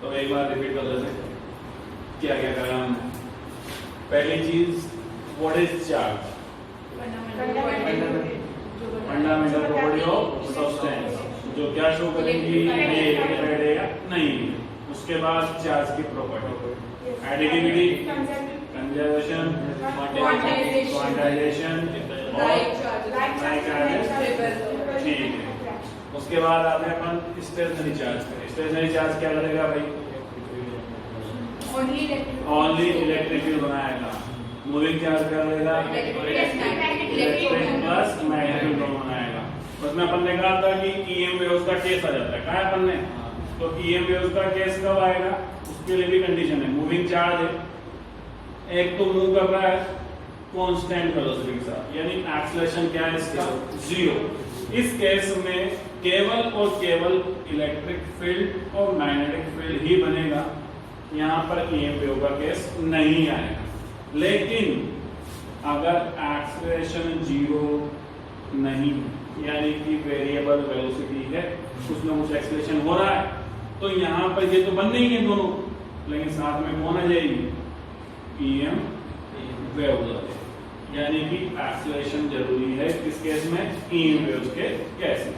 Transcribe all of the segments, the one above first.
तो एक बार रिपीट कर लेते हैं क्या क्या करा हमने। पहली चीज what is charge, fundamental property of substance, जो क्या शो करेंगी ये या नहीं। उसके बाद चार्ज की प्रॉपर्टी, एडिटिविटी, कंजर्वेशन, क्वांटाइजेशन ठीक है। उसके बाद आते हैं अपन स्टेशनरी चार्ज पे। स्टेशनरी चार्ज क्या करेगा भाई, ओनली इलेक्ट्रिक फील्ड बनाएगा। मूविंग चार्ज क्या करेगा, इलेक्ट्रिक प्लस मैग्नेटिक दोनों बनाएगा। उसमें अपन ने कहा था कि ईएम वेव्स का केस आ जाता है, कहा अपन ने। तो ईएम वेव्स का केस कब आएगा, उसके लिए भी कंडीशन है। मूविंग चार्ज है, एक तो मूव कर रहा है कांस्टेंट वेलोसिटी के साथ, यानी एक्सेलरेशन क्या है इसका, जीरो। इस केस में केवल और केवल इलेक्ट्रिक फील्ड और मैग्नेटिक फील्ड ही बनेगा, यहाँ पर ईएम वेव का केस नहीं आएगा। लेकिन अगर एक्सेलरेशन जीरो नहीं, यानी कि वेरिएबल वेलोसिटी है, उसमें कुछ एक्सेलरेशन हो रहा है, तो यहाँ पर ये तो बन नहीं है दोनों, लेकिन साथ में कौन आ जाएगी, ईएम वेव, यानी कि एक्सेलरेशन जरूरी है किस केस में, ईएम वेव्स के केस में।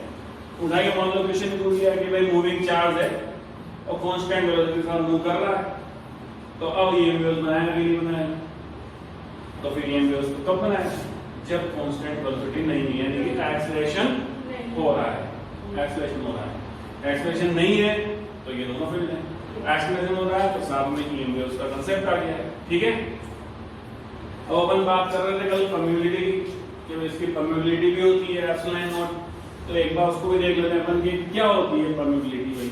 उठा के मान लो क्वेश्चन पूछ दिया कि भाई मूविंग चार्ज है और कांस्टेंट वेलोसिटी के साथ मूव कर रहा है, तो अब ईएम वेव्स बनाएगा कि नहीं बनाएगा, तो फिर ईएम वेव्स कब बनाएगा, जब कांस्टेंट वेलोसिटी नहीं है, यानी कि एक्सेलरेशन हो रहा है, एक्सेलरेशन हो रहा है। एक्सेलरेशन नहीं है तो ये दोनों फील्ड है, एक्सेलरेशन हो रहा है तो साथ में ईएम वेव्स का कांसेप्ट आ गया है। ठीक है, अब अपन बात कर रहे थे कल परमिबिलिटी की, कि इसकी परमिबिलिटी भी होती है एप्सिलॉन नॉट। तो एक बार उसको भी देख लेते हैं अपन कि क्या होती है परमिबिलिटी भाई।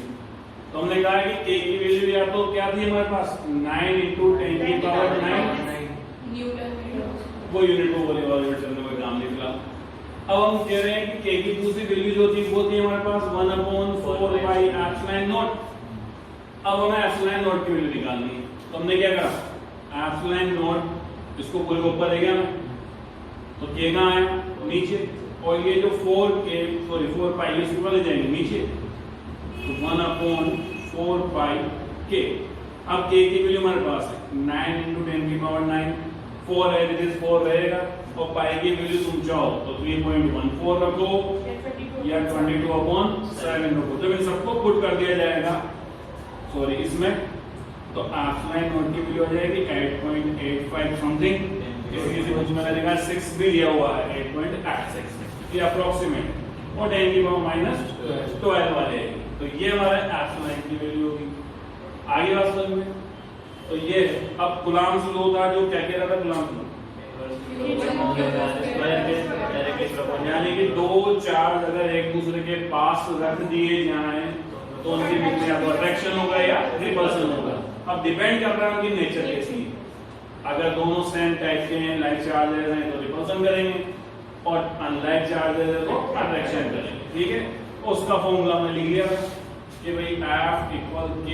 तो हमने कहा कि के की वैल्यू या तो क्या थी हमारे पास, 9 × 10⁻⁹ वो यूनिट को बोले वाले में चलने कोई काम नहीं मिला। अब हम कह रहे हैं कि के की दूसरी वैल्यू जो थी वो थी हमारे पास 1/4πε0। अब हमें एप्सिलॉन नॉट की वैल्यू निकालनी है, तो हमने क्या करा, एप्सिलॉन नॉट इसको पूरे को ऊपर ले गया मैं, तो के कहां है, नीचे, और ये जो 4π इसको ले जाएंगे नीचे, तो 1/4πk। अब के की वैल्यू हमारे पास है 9 × 10⁻⁹, 4 है, दिस 4 रहेगा, और पाई की वैल्यू तुम चाहो तो 3.14 रखो या 22/7 रखो, जब इन सबको पुट कर दिया जाएगा सॉरी इसमें, तो एप्सिलॉन नॉट की वैल्यू आ जाएगी 8.85 समथिंग। इसकी कुछ मैंने लिखा 6 भी दिया हुआ है 8.86, ये अप्रोक्सीमेट, और 10⁻⁻12 वाले। तो ये हमारा एप्सिलॉन की वैल्यू होगी। आगे बात समझ में, तो ये अब कूलम्ब्स लॉ था, जो क्या कह रहा था कूलम्ब्स लॉ, यानी कि दो चार्ज अगर एक दूसरे के पास रख दिए जाएं तो उनके बीच में या तो अट्रैक्शन होगा या रिपल्सन होगा। अब डिपेंड कर रहा है उनकी नेचर कैसी है। अगर दोनों सेम टाइप के हैं, लाइक चार्जेस हैं, तो रिपल्सन करेंगे, और अनलाइक चार्जेस हैं तो अट्रैक्शन करेंगे। ठीक है, उसका फॉर्मूला मैंने लिख लिया कि भाई F = K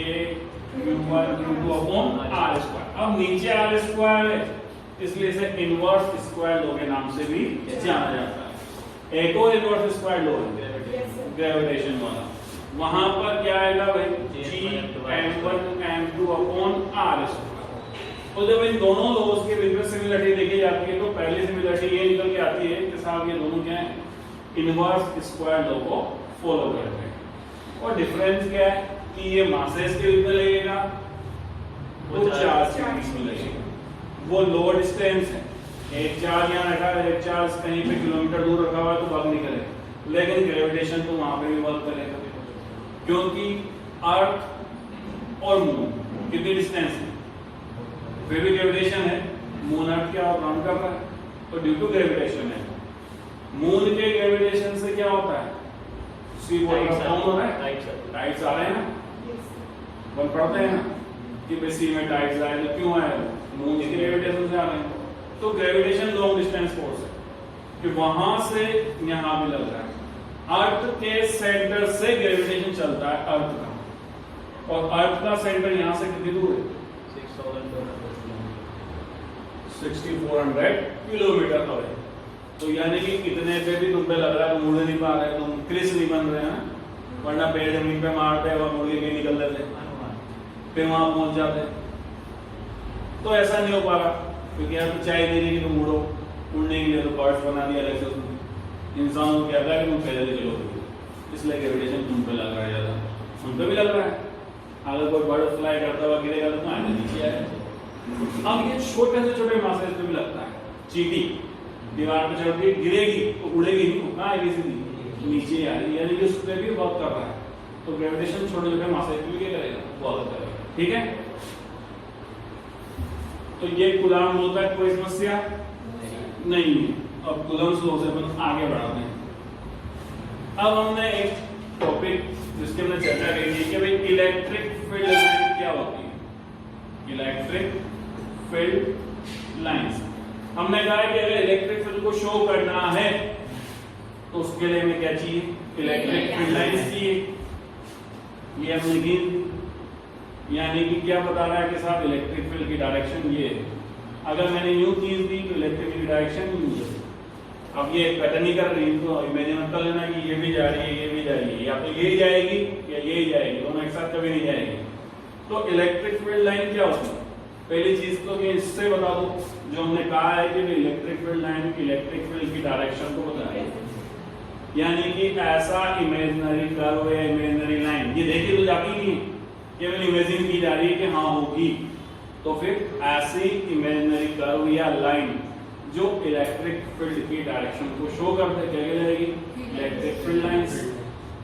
Q1Q2/R²। अब नीचे R² है, इसलिए इसे इनवर्स स्क्वायर लॉ के नाम से भी जाना जाता है। एक और इनवर्स स्क्वायर लॉ है ग्रेविटेशन वाला, वहां पर क्या आएगा भाई, Gm1m2/R²। तो जब इन दोनों लॉज के बीच में सिमिलरिटी देखी जाती है, तो पहली सिमिलरिटी ये निकल के आती है कि साहब ये दोनों क्या है, इनवर्स स्क्वायर लॉ को फॉलो करते हैं। और डिफरेंस क्या है कि ये मासेस के बीच में लगेगा, वो चार्ज के बीच में लगेगा, वो लो डिस्टेंस है। एक चार्ज यहाँ रखा है, एक चार्ज कहीं पे किलोमीटर दूर रखा हुआ है तो वर्क नहीं करेगा, लेकिन ग्रेविटेशन तो वहां पे भी वर्क करेगा, क्योंकि अर्थ और मून कितनी डिस्टेंस है, फिर भी ग्रेविटेशन है। मून अर्थ क्या राउंड कर रहा है, तो ड्यू टू ग्रेविटेशन है। मून के ग्रेविटेशन से क्या होता है, सी वाटर डाउन हो रहा है, टाइड्स आ रहे हैं ना, वन पढ़ते हैं ना कि भाई सी में टाइड्स आए, तो क्यों आए, मून की ग्रेविटेशन से आ रहे हैं। तो ग्रेविटेशन लॉन्ग डिस्टेंस फोर्स है कि वहां से यहां भी लग रहा है। अर्थ के सेंटर से ग्रेविटेशन चलता है अर्थ का, और अर्थ का सेंटर यहां से कितनी दूर है, 6400 किलोमीटर अवे। तो यानी कि कितने पे भी तुम पे लग रहा है तुम मुड़ नहीं पा रहे, तुम क्रिस नहीं बन रहे हैं, वरना पेड़ जमीन पे मारते हैं और मुर्गे भी निकल लेते हैं। फिर वहां पहुंच जाते हैं। तो ऐसा नहीं हो पा रहा क्योंकि यार तो चाय दे रही है, तुम उड़ो, उड़ने के लिए तो बर्ड्स बना दिया अलग से उसने। इंसानों को क्या था कि तुम पैदल चलो, इसलिए ग्रेविटेशन तुम पे लग रहा है ज्यादा, उन पे भी लग रहा है। अगर कोई बर्ड फ्लाई करता हुआ गिरेगा तो आने नीचे आएगा। अब ये छोटे से छोटे मासेस पे भी लगता है। चींटी दीवार पे चढ़ के गिरेगी तो उड़ेगी नहीं, वो कहाँ आएगी, सीधी नीचे आ रही है, यानी कि उस पर भी वर्क कर रहा है। तो ग्रेविटेशन छोटे छोटे मासेस पे भी क्या करेगा, वर्क करेगा। ठीक है, तो ये कूलॉम लॉ तक कोई समस्या नहीं है। अब कूलॉम लॉ से अपन आगे बढ़ाते हैं। अब हमने एक टॉपिक जिसके हमने चर्चा करी थी कि भाई इलेक्ट्रिक फील्ड लाइन क्या होती है। इलेक्ट्रिक फील्ड लाइंस, हमने कहा कि अगर इलेक्ट्रिक फील्ड को शो करना है तो उसके लिए हमें क्या चाहिए, इलेक्ट्रिक फील्ड लाइंस चाहिए। ये हम लिखेंगे, यानी कि क्या बता रहा है कि साहब इलेक्ट्रिक फील्ड की डायरेक्शन ये है। अगर मैंने यूं चीज दी तो इलेक्ट्रिक फील्ड की डायरेक्शन यूं है। अब ये पैटर्न ही कर रही है तो इमेजिन कर लेना कि ये भी जा रही है, ये भी जा रही है, या तो ये ही जाएगी या ये ही जाएगी, दोनों एक साथ कभी नहीं जाएगी। तो इलेक्ट्रिक फील्ड लाइन क्या होती है, पहली चीज तो मैं इससे बता दूं, जो हमने कहा है कि electric field line electric field की डायरेक्शन को बताए, यानी कि ऐसा इमेजिनरी कर्व या इमेजिनरी लाइन, ये देखी तो जाती नहीं है, केवल इमेजिन की जा रही है कि हाँ होगी। तो फिर ऐसी इमेजिनरी कर्व या लाइन जो इलेक्ट्रिक फील्ड की डायरेक्शन को शो करते क्या कहलाएगी, इलेक्ट्रिक फील्ड लाइंस।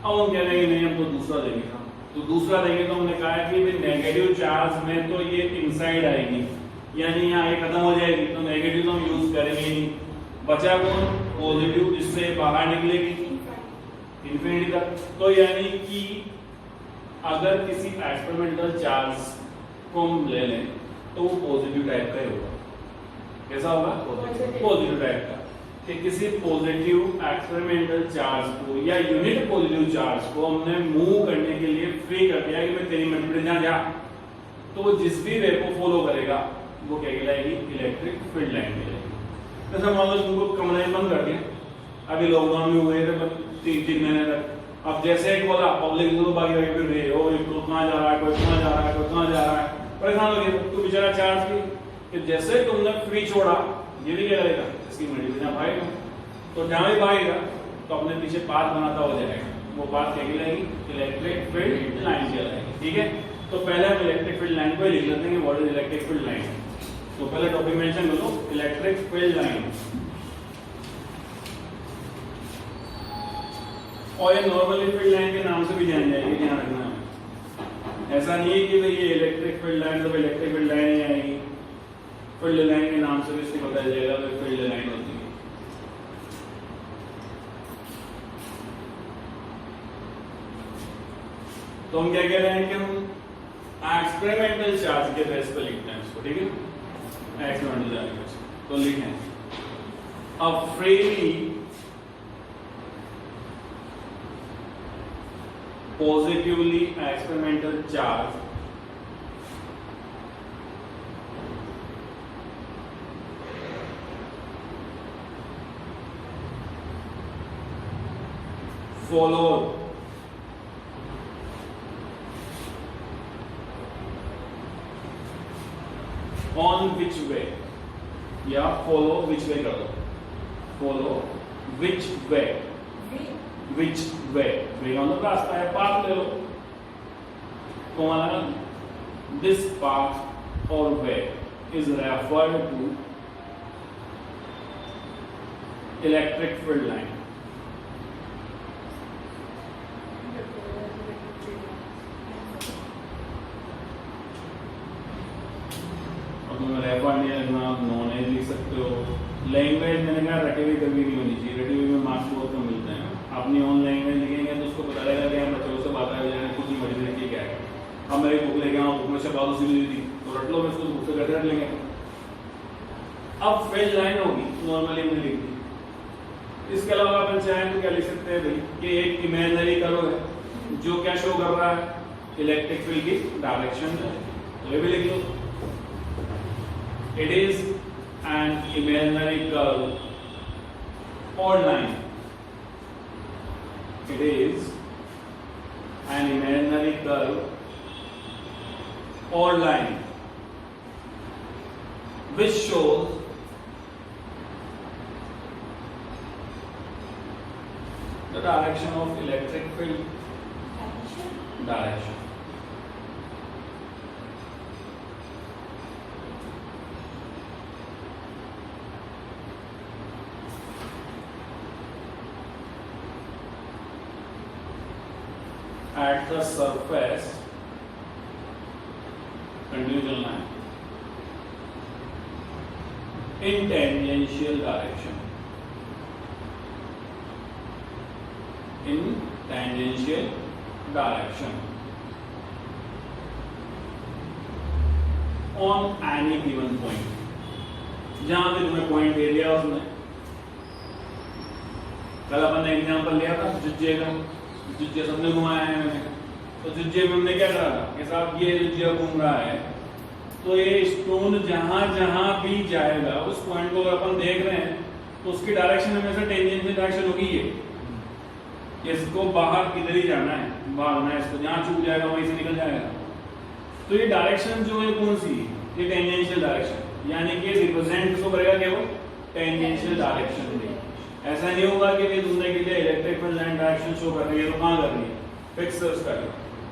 अब हम कह रहे हैं नहीं, हम तो दूसरा देंगे। तो दूसरा देंगे तो हमने कहा है कि नेगेटिव चार्ज में तो ये इनसाइड आएगी, यानी यहाँ ये खत्म हो जाएगी, तो नेगेटिव तो हम यूज करेंगे नहीं। बचा कौन, पॉजिटिव, जिससे बाहर निकलेगी इंफिनिटी तक। तो यानी कि अगर किसी एक्सपेरिमेंटल चार्ज को हम ले लें तो वो पॉजिटिव टाइप का ही होगा। कैसा होगा, पॉजिटिव टाइप का। कि किसी पॉजिटिव एक्सपेरिमेंटल चार्ज को या यूनिट पॉजिटिव चार्ज को हमने मूव करने के लिए फ्री कर दिया कि मैं तेरी मल्टीप्लिसिटी जहां जा, तो वो जिस भी वे को फॉलो करेगा वो क्या कहलाएगी, इलेक्ट्रिक फील्ड लाइन कहलाएगी। जैसे मान लो तुमको कमरे में बंद कर दिया, अभी लॉकडाउन में हुए थे 3 महीने तक। अब जैसे एक बोला पब्लिक तो बाकी बाकी फिर रही हो, कोई कहाँ जा रहा है, कोई कहाँ जा रहा है, कोई कहाँ जा रहा है, परेशान हो गया। तो बेचारा चार्ज की कि जैसे तुमने फ्री छोड़ा, ये भी क्या करेगा, इसकी मल्टीप्लिसिटी भागेगा। तो जहां भी भागेगा तो अपने पीछे पाथ बनाता हो जाएगा, वो पाथ क्या कहलाएगी, इलेक्ट्रिक फील्ड लाइन कहलाएगी। ठीक है, तो पहले हम इलेक्ट्रिक फील्ड लाइन को लिख लेते हैं, what is electric field line. तो पहले टॉपिक मेंशन कर लो, इलेक्ट्रिक फील्ड लाइन। और ये नॉर्मली फील्ड लाइन के नाम से भी जानी जाएगी, ध्यान रखना है। ऐसा नहीं है कि भाई ये इलेक्ट्रिक फील्ड लाइन तो इलेक्ट्रिक फील्ड लाइन ही आएगी, फील्ड लाइन के नाम से भी इसको बताया जाएगा तो फील्ड लाइन होती है। तो हम क्या कह रहे हैं कि हम एक्सपेरिमेंटल चार्ज के बेस पर लिखते हैं इसको। ठीक है, एक्सपेरिमेंटल चार्ज तो लिखें, अब freely positively experimental charge follow on which way, या follow which way कर दो, follow which way, which way, वे मतलब रास्ता है, पाथ ले लो। तो हमारा this path or way is referred to electric field line। Knowledge लिख सकते हो। लैंग्वेज मैंने कहा रटी हुई कभी नहीं होनी चाहिए, रटी हुई में मार्क्स बहुत कम मिलते हैं। अपनी ऑन लैंग्वेज लिखेंगे तो उसको पता लगेगा कि हम बच्चों से बात है खुद ही मर्जी क्या है। अब मेरी बुक लेके आऊँ, बुक में से बात उसी दी थी तो रट लो, मैं उसको बुक से करके रख लेंगे। अब फील्ड लाइन होगी नॉर्मली हमने लिख दी। इसके अलावा अपन चाहें तो क्या लिख सकते हैं भाई कि एक इमेजिनरी कर्व है जो क्या शो कर रहा है, इलेक्ट्रिक फील्ड की डायरेक्शन है, तो ये भी लिख लो। It is an imaginary curve or line. It is an imaginary curve or line which shows the direction of electric field direction. At the surface continuation line in tangential direction. In tangential direction on any given point. जहां भी तुम्हें point दे दिया उसने, कल अपन ने example लिया था जुज्जे का, जुज्जे सबने घुमाया है मैंने, तो जुज्जे में हमने क्या करा था कि साहब ये जुज्जा घूम रहा है, तो ये स्टोन जहां जहां भी जाएगा उस पॉइंट को अगर अपन देख रहे हैं तो उसकी डायरेक्शन हमेशा टेंजेंशियल डायरेक्शन होगी ये, इसको बाहर किधर ही जाना है, भागना है इसको, जहां चूक जाएगा वहीं से निकल जाएगा। तो ये डायरेक्शन जो है कौन सी, ये टेंजेंशियल डायरेक्शन, यानी कि रिप्रेजेंट किसको करेगा, केवल टेंजेंशियल डायरेक्शन। ऐसा नहीं होगा कि भाई तुमने के लिए electric field line direction show कर रही है तो कहां कर रही है, फिक्स कर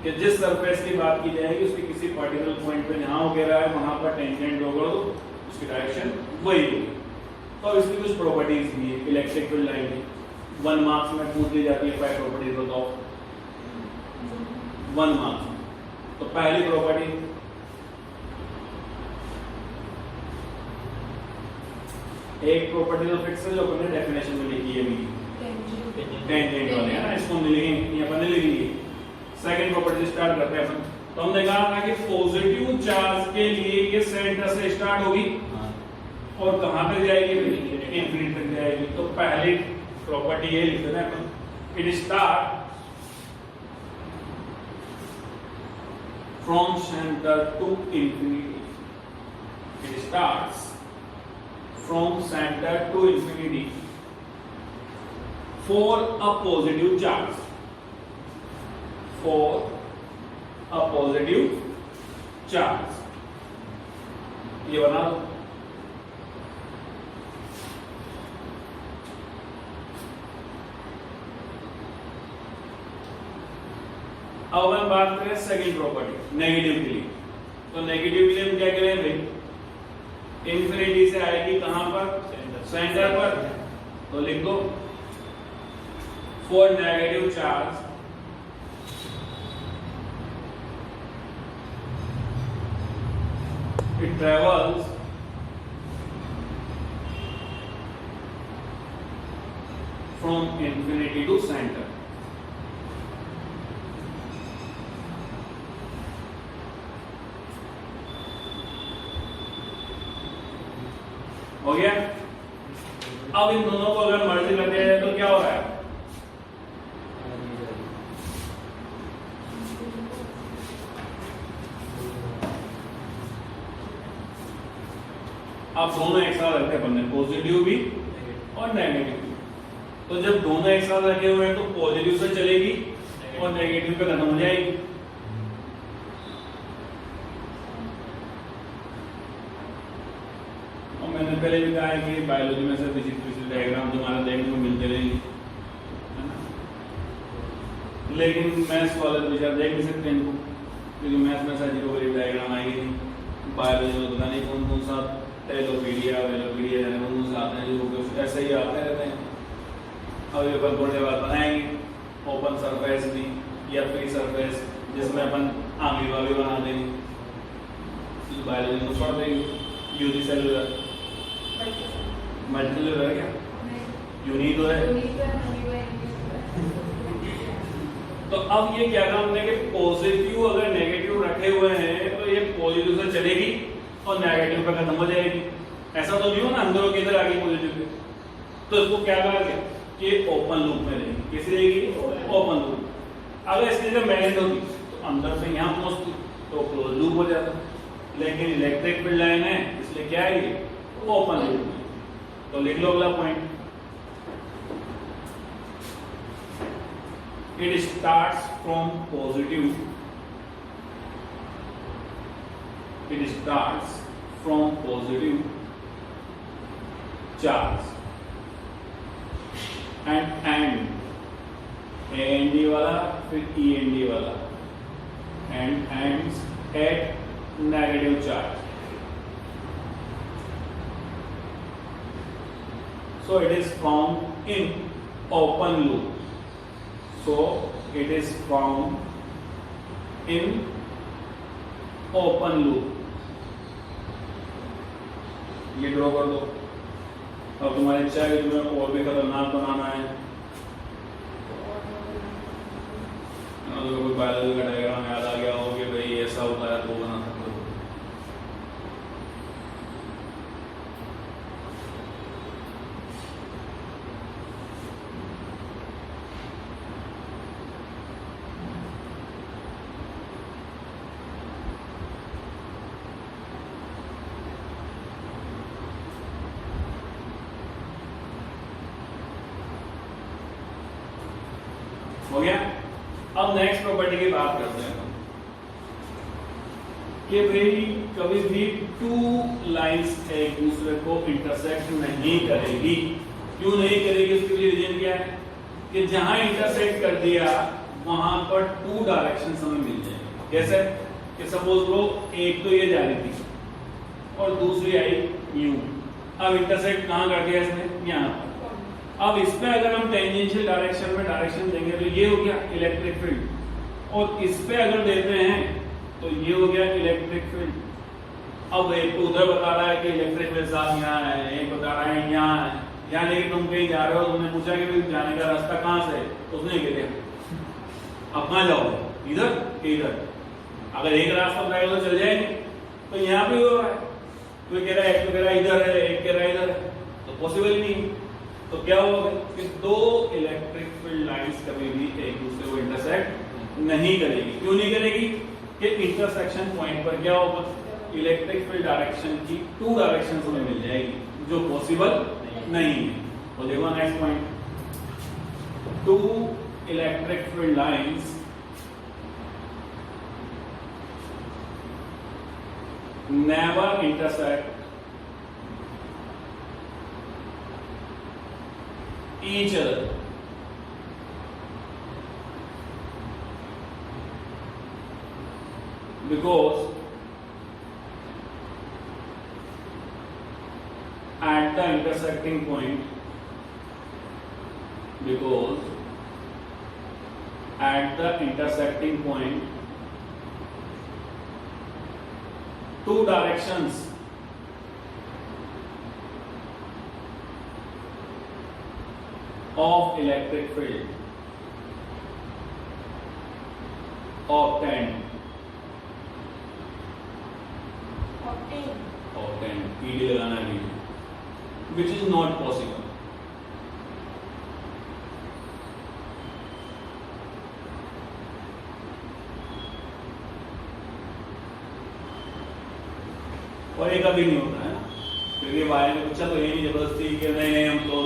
कि जिस सरफेस की बात की जाएगी उसके किसी पर्टिकुलर पॉइंट पे जहां हो रहा है वहां पर टेंजेंट होगा तो उसकी डायरेक्शन वही होगी। तो इसकी कुछ प्रॉपर्टीज भी है इलेक्ट्रिक फील्ड लाइन की, 1 मार्क्स में पूछ ली जाती है 5 प्रॉपर्टीज बताओ 1 मार्क्स। तो पहली प्रॉपर्टी, एक प्रॉपर्टी तो फिक्स है जो अपने डेफिनेशन में लिखी है टेंजेंट वाले है ना, इसको हम लिखेंगे ये अपन लिखेंगे। सेकंड प्रॉपर्टी स्टार्ट करते हैं अपन। तो हमने कहा था कि पॉजिटिव चार्ज के लिए ये सेंटर से स्टार्ट होगी और कहां तक जाएगी, इंफिनिटी तक जाएगी। तो पहली प्रॉपर्टी ये लिखते हैं अपन, it start from centre to infinity, it starts from center to infinity for a positive charge, for a positive charge, ये बना दो। अब हम बात करें सेकंड प्रॉपर्टी नेगेटिव के लिए। तो नेगेटिव के लिए हम क्या करें भाई, इंफिनिटी से आएगी कहां पर, सेंटर पर। तो लिख दो for negative charge it travels from infinity to centre. हो गया। अब इन दोनों को अगर मर्ज कर दिया जाए तो क्या हो रहा है, अब दोनों एक साथ रखते हैं अपने, पॉजिटिव भी और नेगेटिव भी। तो जब दोनों एक साथ रखे हुए हैं तो पॉजिटिव से चलेगी और नेगेटिव पे खत्म हो जाएगी। मैंने पहले भी कहा है कि बायोलॉजी में से फिजिक्स डायग्राम तुम्हारा देखने को मिलते रहेंगे, लेकिन मैथ्स वाले तो बेचारे देख नहीं सकते इनको, क्योंकि मैथ्स में सारी डायग्राम आएगी नहीं। बायोलॉजी में पता नहीं कौन कौन सा टेलोपीडिया वेलोपीडिया कौन कौन सा आते हैं, जो ऐसे ही आते रहते हैं। अब ये अपन थोड़ी बात बनाएंगे ओपन सरफेस भी या फ्री सरफेस, जिसमें अपन आमीबा भी बना देंगे, बायोलॉजी में पढ़ देंगे। यूनिसेलुलर मल्टीसेलुलर है क्या, यूनिक तो है। तो अब ये क्या काम है कि पॉजिटिव अगर नेगेटिव रखे हुए हैं तो ये पॉजिटिव से चलेगी और नेगेटिव पे खत्म हो जाएगी। ऐसा तो नहीं हो ना अंदरों के इधर आगे पॉजिटिव पे, तो इसको क्या कहा गया कि ओपन लूप में रहेगी। कैसे रहेगी, ओपन लूप। अगर इसकी जगह मैग्नेट होती तो अंदर से यहां पहुंचती तो क्लोज लूप हो जाता, लेकिन इलेक्ट्रिक फील्ड लाइन है इसलिए क्या है ये ओपन लूप। तो लिख लो अगला point, it starts from positive it starts from positive charge and AND वाला फिर END वाला and ends at negative charge. So it is found in open loop. So it is found in open loop. ये draw कर दो. अब तुम्हारी इच्छा है कि तुम्हें और भी खतरनाक बनाना है. अगर कोई बायोलॉजी का डायग्राम याद आ गया हो कि भाई ऐसा होता है तो बना सकते हो. हो गया. अब नेक्स्ट प्रॉपर्टी की बात करते हैं कि भाई कभी भी टू लाइंस एक दूसरे को इंटरसेक्ट नहीं करेगी. क्यों नहीं करेगी? उसके लिए रीजन क्या है कि जहां इंटरसेक्ट कर दिया वहां पर टू डायरेक्शन हमें मिल जाएंगे. कैसे कि सपोज लो एक तो ये जा रही थी और दूसरी आई यूं. अब इंटरसेक्ट कहां कर दिया इसने? यहां पर. अब इस पे अगर हम टेंजेंशियल डायरेक्शन में डायरेक्शन देंगे तो ये हो गया इलेक्ट्रिक फील्ड, और इस पे अगर देते हैं तो ये हो गया इलेक्ट्रिक फील्ड. अब एक तो उधर बता रहा है कि इलेक्ट्रिक फील्ड साथ यहाँ है, एक बता रहा है यहाँ है. यहाँ लेकिन तुम कहीं जा रहे हो, तुमने पूछा कि भाई जाने का रास्ता कहाँ से है, उसने कह दिया अब कहाँ जाओगे, इधर कि इधर. अगर एक रास्ता बताएगा तो चल जाएंगे. तो यहाँ पे हो रहा है, कोई कह रहा है, एक तो कह रहा है इधर है, एक कह रहा है इधर है, तो पॉसिबल नहीं. तो क्या होगा कि दो इलेक्ट्रिक फील्ड लाइंस कभी भी एक दूसरे को इंटरसेक्ट नहीं करेगी. क्यों नहीं करेगी? कि इंटरसेक्शन पॉइंट पर क्या होगा, इलेक्ट्रिक फील्ड डायरेक्शन की टू डायरेक्शन हमें मिल जाएगी, जो पॉसिबल नहीं है. तो देखो next point, two electric field lines never intersect each other because at the intersecting point two directions of electric field obtained ED लगाना है, which is not possible. और ये कभी नहीं होता है ना, क्योंकि वायर ने पूछा तो ये नहीं जबरदस्ती कि नहीं हम तो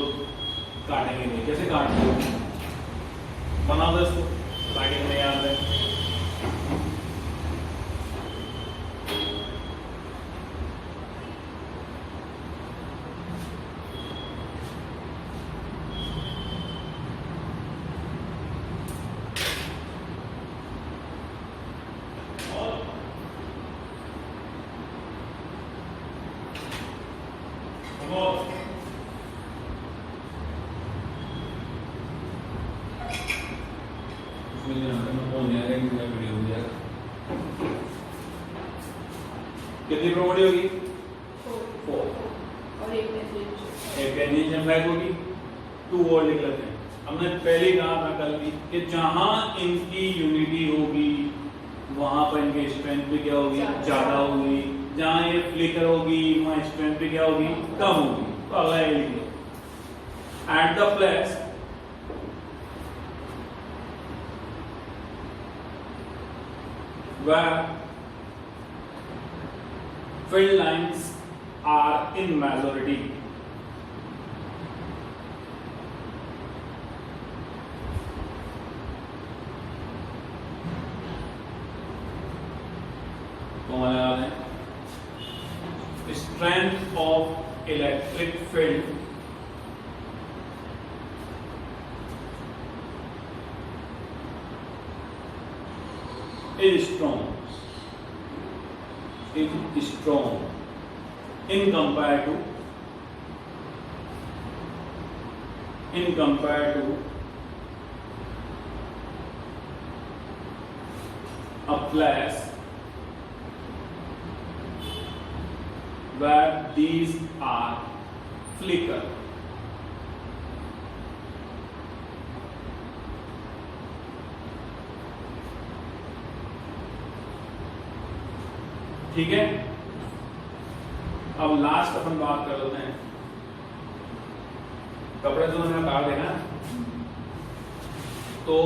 काटेंगे नहीं. कैसे काटेंगे? बनाओ दो इसको ताकि हमें याद है. कितनी प्रॉपर्टी होगी? 4 और एक टेंजेंशियल इफेक्ट होगी 2 और लिख लेते हैं. हमने पहले कहा था कल भी कि जहां इनकी यूनिटी होगी वहां पर इनकी स्ट्रेंथ भी क्या होगी? ज्यादा होगी. जहां ये फ्लिकर होगी वहां स्ट्रेंथ भी क्या होगी? कम होगी. तो अगला ये लिख लो, at the place where field lines are in majority तो हमारे याद है strength of electric field is strong in compared to a place where these are flicker. ठीक है, अब लास्ट अपन बात कर लेते हैं। कपड़े जो मैंने काट देना तो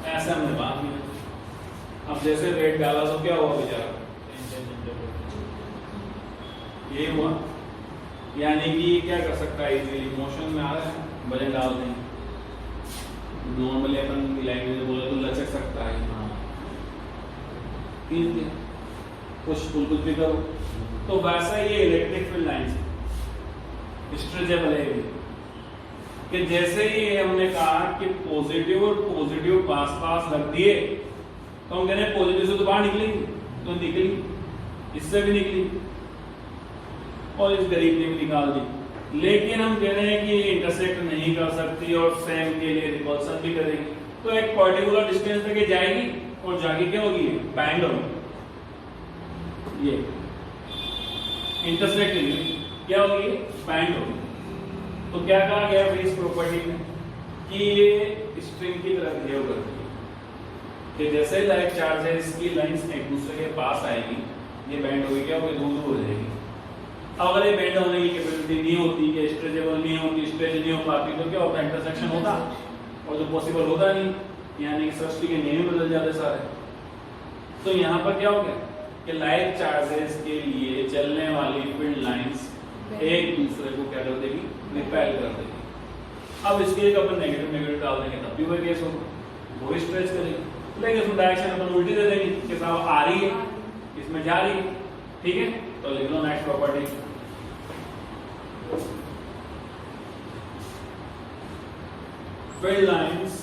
ऐसा हमने बात किया। अब जैसे रेट डाला तो क्या हुआ बेचारा, ये हुआ, यानी कि क्या कर सकता है, इजीली मोशन में आ रहा है, वजन डाल दें। नॉर्मली अपन लैंग्वेज में बोले तो लचक सकता है, कुछ भी करो। तो वैसा ये इलेक्ट्रिक फील्ड लाइंस स्ट्रेचेबल है कि जैसे ही हमने कहा कि पॉजिटिव और पॉजिटिव पास रख दिए तो हम कहने पॉजिटिव से तो बाहर निकलेंगे, तो निकली, इससे भी निकली और इस गरीब ने भी निकाल दी। लेकिन हम कह रहे हैं कि ये इंटरसेक्ट नहीं कर सकती और सेम के लिए रिपल्सन भी करेगी, तो एक पर्टिकुलर डिस्टेंस तक जाएगी और जाके क्या होगी, बैंड होगी। ये इंटरसेक्ट क्या होगी, बैंड होगी। तो क्या कहा गया फिर इस प्रॉपर्टी में कि ये स्ट्रिंग की तरह बिहेव करती है कि जैसे ही लाइक चार्जेस की लाइंस एक दूसरे के पास आएगी, ये बैंड होगी, क्या होगी, दूर हो जाएगी। अगर ये बैंड होने की कैपेसिटी नहीं होती, कि स्ट्रेचेबल नहीं होती, स्ट्रेच नहीं हो पाती, तो क्या होता है, इंटरसेक्शन होता, और जो पॉसिबल होता नहीं, यानी कि सृष्टि के नियम बदल जाते सारे। तो यहाँ पर क्या हो गया कि लाइक चार्जेस के लिए चलने वाली फील्ड लाइंस एक दूसरे को क्या कर देगी, रिपेल कर देगी। अब इसके एक अपन नेगेटिव डाल देंगे तब भी वही केस होगा, वो स्ट्रेच करेगी, लेकिन इसमें डायरेक्शन अपन उल्टी दे देंगे कि साहब आ रही है, इसमें जा रही है। ठीक है, तो लिख लो next property, field lines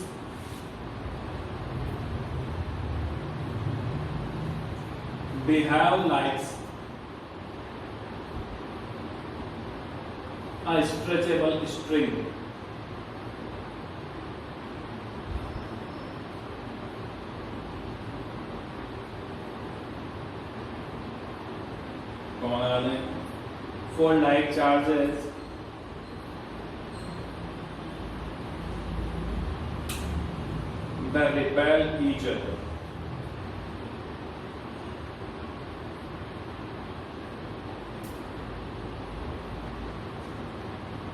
behave like a stretchable string. For like charges that repel each other.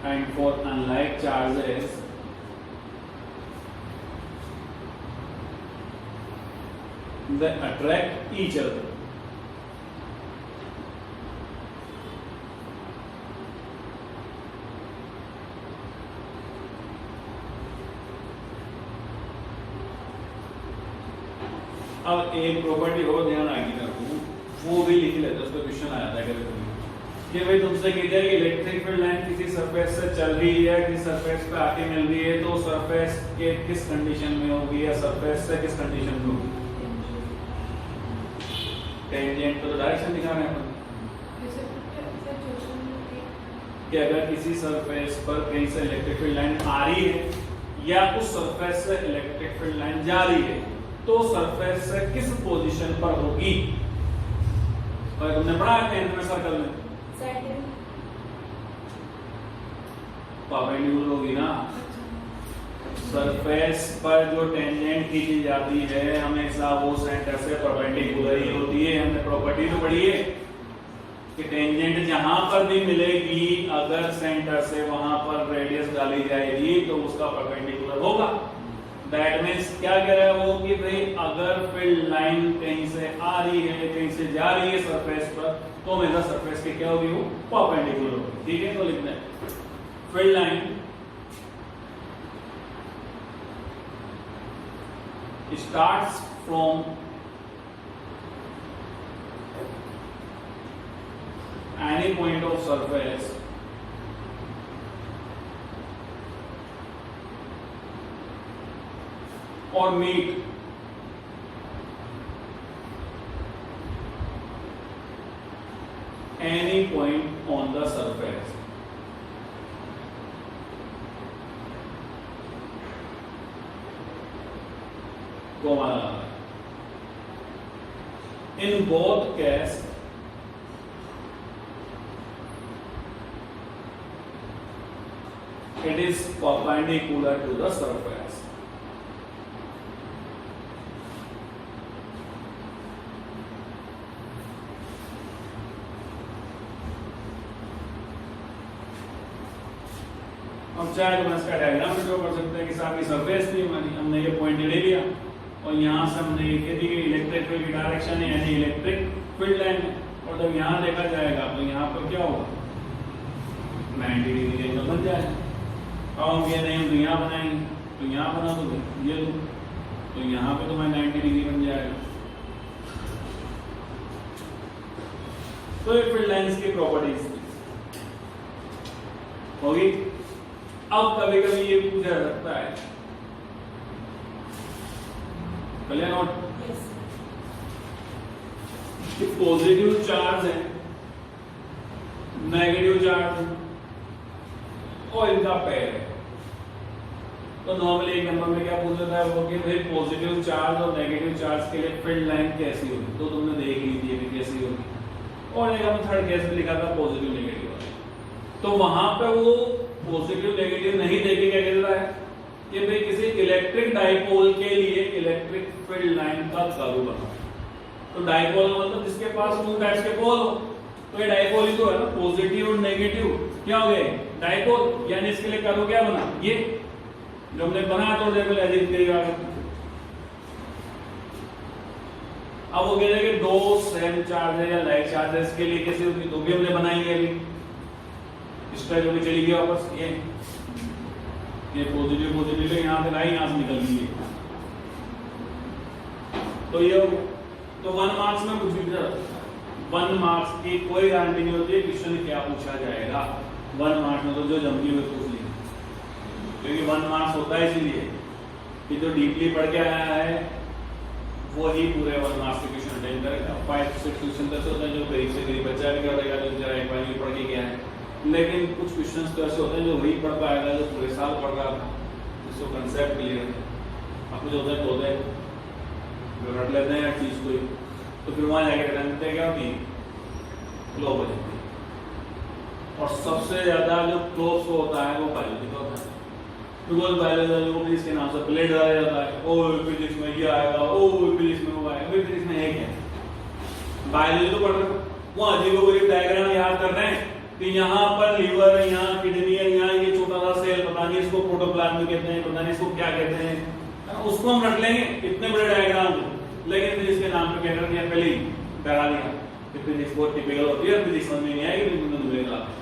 And for unlike charges they attract each other. अब एक प्रॉपर्टी हो ध्यान आगे रखो, वो भी लिख लेते, उस पर क्वेश्चन आया था कभी कि भाई तुमसे कहते हैं कि इलेक्ट्रिक फील्ड लाइन किसी सरफेस से चल रही है, किसी सरफेस पे आके मिल रही है, तो सरफेस के किस कंडीशन में होगी या सरफेस से किस कंडीशन में होगी, टेंजेंट तो डायरेक्शन दिखा रहे हैं अपन कि अगर किसी सरफेस पर कहीं से इलेक्ट्रिक फील्ड लाइन आ रही है या उस सरफेस से इलेक्ट्रिक फील्ड लाइन जा रही है, तो सरफेस से किस पोजीशन पर होगी। और तुमने पढ़ा है टेंथ में सर्कल में परपेंडिकुलर होगी ना, सरफेस पर जो टेंजेंट खींची जाती है हमेशा वो सेंटर से परपेंडिकुलर ही होती है। हमने प्रॉपर्टी तो पढ़ी है कि टेंजेंट जहां पर भी मिलेगी अगर सेंटर से वहां पर रेडियस डाली जाएगी तो उसका परपेंडिकुलर होगा। दैट मीन्स क्या कह रहा है वो कि भाई अगर फील्ड लाइन कहीं से आ रही है कहीं से जा रही है सरफेस पर, तो हमेशा सरफेस के क्या होगी, वो परपेंडिकुलर होगी। ठीक है, तो लिखना है field line starts from any point of surface or meet any point on the surface in both cases it is perpendicular to the surface. अब चाहे तो इसका डायग्राम ड्रॉ कर सकते हैं कि साथ ही सरफेस थी हमारी, हमने ये पॉइंट ले लिया और यहाँ से हमने ये कह दी कि इलेक्ट्रिक फील्ड की डायरेक्शन है यानी इलेक्ट्रिक फील्ड लाइन है, और जब यहाँ देखा जाएगा तो यहाँ पर क्या होगा 90 डिग्री एंगल बन जाएगा। अब हम ये नहीं तो यहाँ बनाएंगे, तो यहाँ बना दो ये दो, तो यहाँ पे तो मैं 90 डिग्री बन जाएगा। तो ये फील्ड लाइंस की प्रॉपर्टीज होगी। अब कभी कभी ये पूछा जा सकता है नोट पॉजिटिव चार्ज है, नेगेटिव चार्ज है और इनका पेयर है। तो नॉर्मली एक नंबर में क्या पूछ लेता है वो कि भाई पॉजिटिव चार्ज और नेगेटिव चार्ज के लिए फील्ड लाइन कैसी होगी, तो तुमने देख ली थी कि कैसी होगी। और एक हमने थर्ड केस में लिखा था पॉजिटिव नेगेटिव, तो वहां पे वो पॉजिटिव नेगेटिव नहीं देखे क्या कहता है कि भाई किसी इलेक्ट्रिक डाइपोल के लिए इलेक्ट्रिक फील्ड लाइन का कर्व बनाओ। तो डाइपोल मतलब जिसके पास टू टाइप्स के पोल हो, तो ये डाइपोल ही तो है ना, पॉजिटिव और नेगेटिव क्या हो गए डाइपोल, यानी इसके लिए कर्व क्या बना ये जो हमने बनाया तो डाइपोल एजिट करेगा। अब वो कह रहे कि दो सेम चार्ज है या लाइक चार्जेस के लिए कैसे होगी, तो भी हमने बनाई है अभी। इसका जो भी चली गई वापस ये पॉजिटिव यहाँ से लाई यहाँ से निकल गई। तो ये तो 1 मार्क्स में कुछ भी 1 मार्क्स की कोई गारंटी नहीं होती है क्वेश्चन क्या पूछा जाएगा। 1 मार्क्स में तो जो जमती हुई पूछ ली, क्योंकि 1 मार्क्स होता है इसलिए कि जो डीपली पढ़ के आया है वो ही पूरे 1 मार्क्स के क्वेश्चन अटेंड करेगा। 5-6 क्वेश्चन तक होता है जो गरीब से गरीब बच्चा भी करेगा, जो जरा एक बार पढ़ के गया है। लेकिन कुछ क्वेश्चंस तो ऐसे होते हैं जो वही पढ़ पाएगा जो पूरे साल पढ़ रहा था, जिसको कंसेप्ट क्लियर है। अब कुछ होता है तो होता है जो रट लेते हैं हर चीज को, तो फिर वहां जाके रटते क्या होती फ्लो हो जाती है। और सबसे ज्यादा जो क्लोज होता है वो बायोलॉजी का होता है, बिकॉज बायोलॉजी को फिजिक्स के नाम से प्ले डाला जाता है। ओ फिजिक्स में ये आएगा, ओ फिजिक्स में वो आएगा। फिजिक्स में है क्या, बायोलॉजी तो पढ़ रहे हो, वो अजीबोगरीब डायग्राम याद कर रहे हैं कि यहाँ पर लीवर है, यहाँ किडनी है, यहाँ ये छोटा सा सेल पता नहीं इसको प्रोटोप्लाज्म कहते हैं, पता नहीं इसको क्या कहते हैं, उसको हम रख लेंगे इतने बड़े डायग्राम को। लेकिन फिजिक्स के नाम पे क्या कर दिया, पहले ही करा दिया कि फिजिक्स बहुत टिपिकल होती है, फिजिक्स समझ में नहीं आएगी, न्यूमेरिकल आते हैं।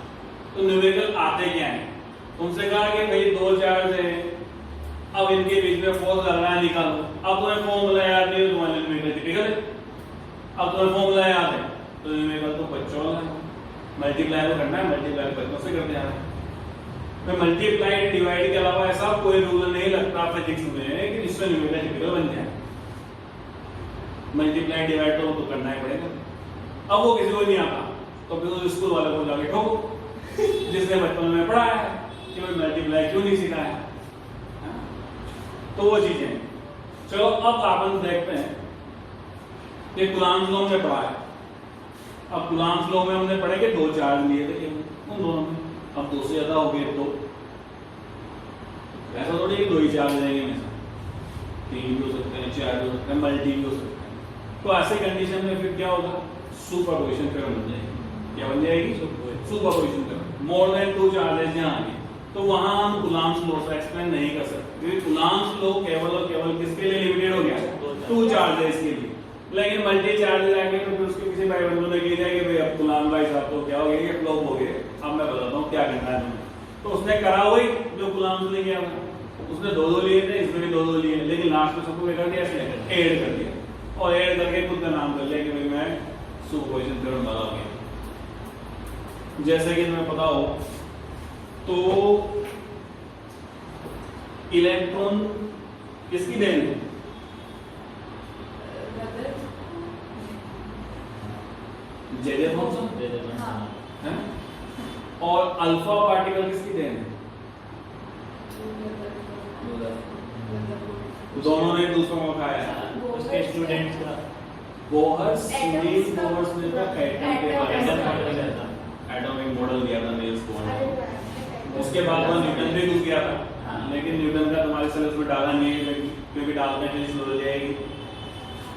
तो न्यूमेरिकल आते क्या है, उनसे कहा कि भाई दो चार्ज है, अब इनके बीच में फोर्स लग रहा है निकालो। अब तुम्हें फॉर्मूला याद नहीं है, तुम्हारे न्यूमेरिकल टिपिकल है। अब तुम्हें फॉर्मूला याद है तो न्यूमेरिकल तो बच्चों है, मल्टीप्लाई तो करना है, मल्टीप्लाई बच्चों से करते हैं। मैं मल्टीप्लाई डिवाइड के अलावा ऐसा कोई रूल नहीं लगता फिजिक्स में कि इससे न्यूमेरिकल टिपिकल बन जाए। मल्टीप्लाई डिवाइड तो करना ही पड़ेगा। अब वो किसी को नहीं आता तो फिर उस स्कूल वाले को जाके ठोको जिसने बचपन में पढ़ा है कि भाई मल्टीप्लाई क्यों नहीं सिखाया। तो वो चीजें चलो अब अपन देखते हैं कि कूलॉम्स लॉ में पढ़ा है। अब कूलॉम्स लॉ में हमने पढ़े कि दो चार्ज लिए थे उन दोनों में, अब दो से ज्यादा हो गए तो ऐसा थोड़ी कि दो ही चार्ज रहेंगे, हमेशा 3 भी हो सकते हैं, 4 भी हो सकते हैं, मल्टी भी हो सकते हैं। तो ऐसे कंडीशन में फिर क्या होगा, सुपरपोजिशन थ्योरम बन जाएगी। क्या बन जाएगी, superposition theorem. More than 2 charges जहां आगे तो वहां हम कूलॉम्स लॉ से एक्सप्लेन नहीं कर सकते, क्योंकि कूलॉम्स लॉ केवल और केवल किसके लिए लिमिटेड हो गया, 2 चार्जेस के लिए। लेकिन मल्टी चार्ज आएंगे तो फिर उसके किसी भाई बंधु ने कह दिया कि भाई अब कूलॉम भाई साहब तो क्या हो गया, ये फ्लॉप हो गए। अब मैं बताता हूँ क्या करना है तुम्हें। तो उसने करा वही जो कूलॉम्स ले गया, उसने 2-2 लिए थे, इसमें भी 2-2 लिए, लेकिन लास्ट में सबको क्या कर दिया, ऐड कर दिया और ऐड करके खुद का नाम कर लिया कि भाई मैं सुपरपोजिशन थ्योरम बता गया। जैसे कि तुम्हें पता हो तो इलेक्ट्रॉन किसकी देन है? जे थॉमसन है। और अल्फा पार्टिकल किसकी देन है? दोनों ने दूसरों को खाया, उसके स्टूडेंट्स का बोहर्स नील्स बोहर्स ने तो एटॉमिक मॉडल दिया था नील्स बोहर। उसके बाद वो न्यूटन ने भी किया था, लेकिन न्यूटन का तुम्हारे सिलेबस में डाला नहीं है क्योंकि डालने के लिए शुरू हो जाएगी।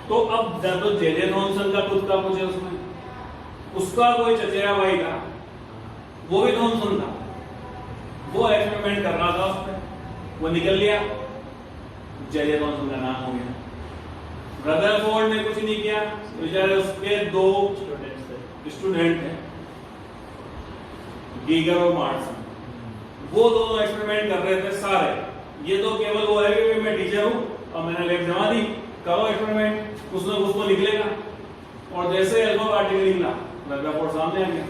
तो अब जब तो जे थॉमसन का खुद का कुछ है उसमें, उसका कोई चचेरा भाई था, वो भी थॉमसन था, वो एक्सपेरिमेंट कर रहा था उस पर, वो निकल लिया, जे थॉमसन का नाम हो गया। रदरफोर्ड ने कुछ नहीं किया, बेचारे उसके दो स्टूडेंट थे, गीगर और मार्टसन, वो दोनों एक्सपेरिमेंट कर रहे थे सारे। ये तो केवल वो है कि मैं टीचर हूं और मैंने लैब जमा दी, करो एक्सपेरिमेंट, कुछ ना कुछ तो निकलेगा। और जैसे अल्फा पार्टिकल निकला, रदरफोर्ड सामने आ गया,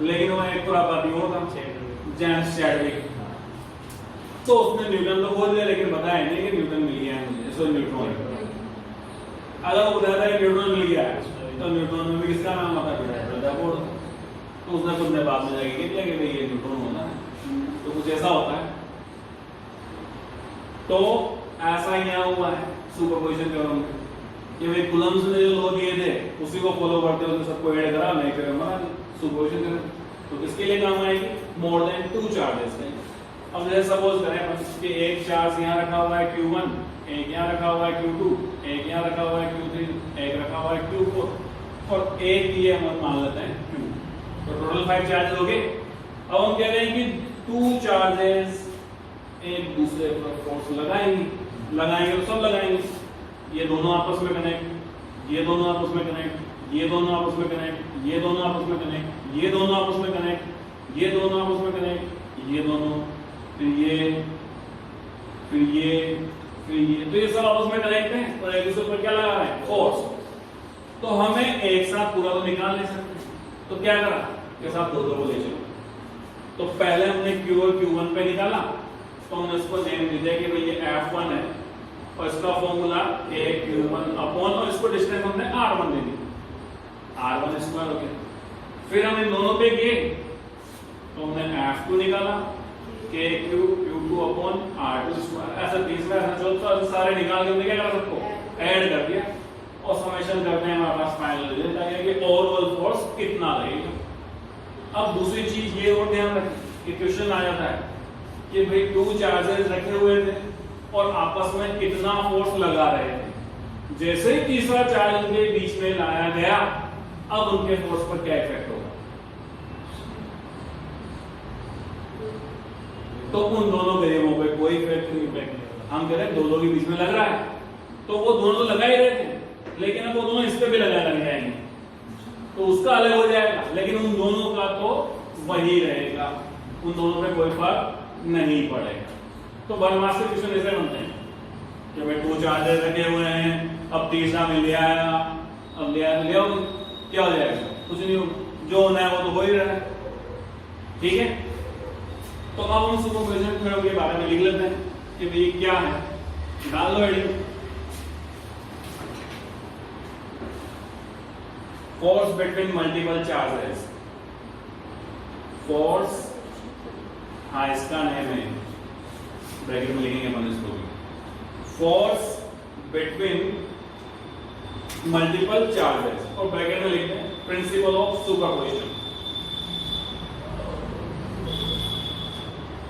लेकिन वो एक खुरापाती वो था, जेम्स चैडविक। तो उसने न्यूटन तो खोज दिया, लेकिन बताया नहीं कि न्यूटन मिल गया है मुझे, सो न्यूट्रॉन। अगर वो बताता है न्यूट्रॉन मिल गया है, तो न्यूट्रॉन में भी किसका नाम आता है? रदरफोर्ड। तो उसने खुद ने बाद में जाके कह दिया कि भाई ये न्यूट्रॉन होना है, तो कुछ ऐसा होता है। तो ऐसा ही यहाँ हुआ है सुपरपोजिशन थ्योरम में कि भाई कूलम्स ने जो लॉ दिए थे उसी को फॉलो करते हुए सबको ऐड करा, नहीं फिर हमारा सुपरपोजिशन थ्योरम। तो किसके लिए काम आएगी? मोर देन टू चार्जेस के। अब जैसे सपोज करें कि एक चार्ज यहाँ रखा हुआ है Q1, एक यहाँ रखा हुआ है Q2, एक यहाँ रखा हुआ है Q3, एक रखा हुआ है Q4 और एक ये हम मान लेते हैं Q। तो टोटल 5 चार्जेस हो गए। अब हम कह रहे हैं कि 2 चार्जेस एक दूसरे पर फोर्स लगाएंगे तो सब लगाएंगे, ये दोनों आपस में कनेक्ट, ये दोनों आपस में कनेक्ट, ये दोनों आपस में कनेक्ट, ये दोनों आपस में कनेक्ट, ये दोनों आपस में कनेक्ट, ये दोनों आपस में कनेक्ट, ये दोनों, फिर ये, फिर ये, फिर ये, तो ये सब आपस में कनेक्ट है और एक दूसरे पर क्या लगा रहा है? फोर्स। तो हमें एक साथ पूरा तो निकाल नहीं सकते, तो क्या करा के साथ दो को ले चलो। तो पहले हमने Q और Q1 पे निकाला, तो हमने उसको नेम दे दिया कि भाई ये F1 है और इसका फॉर्मूला KQ1 अपॉन, और इसको डिस्टेंस हमने R1 दे दी, R1 स्क्वायर हो गया। फिर हम इन दोनों पे गए तो हमने F2 निकाला, KQ2 अपॉन R2 स्क्वायर, ऐसा 30 में ऐसा चौथा सारे निकाल के हमने क्या करा, सबको ऐड कर दिया और समेशन करते हैं, हमारे पास फाइनल रिजल्ट आ गया कि ओवरऑल फोर्स कितना लगेगा। अब दूसरी चीज ये और ध्यान रखें कि क्वेश्चन आ जाता है कि भाई 2 चार्जेस रखे हुए थे और आपस में कितना फोर्स लगा रहे थे। जैसे ही तीसरा चार्ज उनके बीच में लाया गया, अब उनके फोर्स पर क्या इफेक्ट होगा? तो उन दोनों वेरिएबलों पे कोई इफेक्ट नहीं। हम कह रहे हैं दोनों के बीच में लग रहा है, तो वो दोनों तो लगा ही रहे थे, लेकिन अब वो दोनों इस पे भी लग जाएंगे तो उसका अलग हो जाएगा, लेकिन उन दोनों का तो वही रहेगा, उन दोनों पे कोई फर्क नहीं पड़ेगा। तो बरमास के क्वेश्चन ऐसे बनते हैं कि भाई 2 चार्जेस रखे हुए हैं, अब तीसरा में ले आया, अब ले आओ, क्या हो जाएगा? कुछ नहीं होगा, जो होना है वो तो हो ही रहा है। ठीक है, तो अब हम सुपरपोजिशन थ्योरम के बारे में लिख लेते हैं कि भाई क्या है, डाल लो heading. Force between multiple charges, force, हाँ इसका नेम है, ब्रैकेट में लिखेंगे अपन इसको, फोर्स बिटवीन मल्टीपल चार्जेस, और ब्रैकेट में लिखते हैं principle of superposition,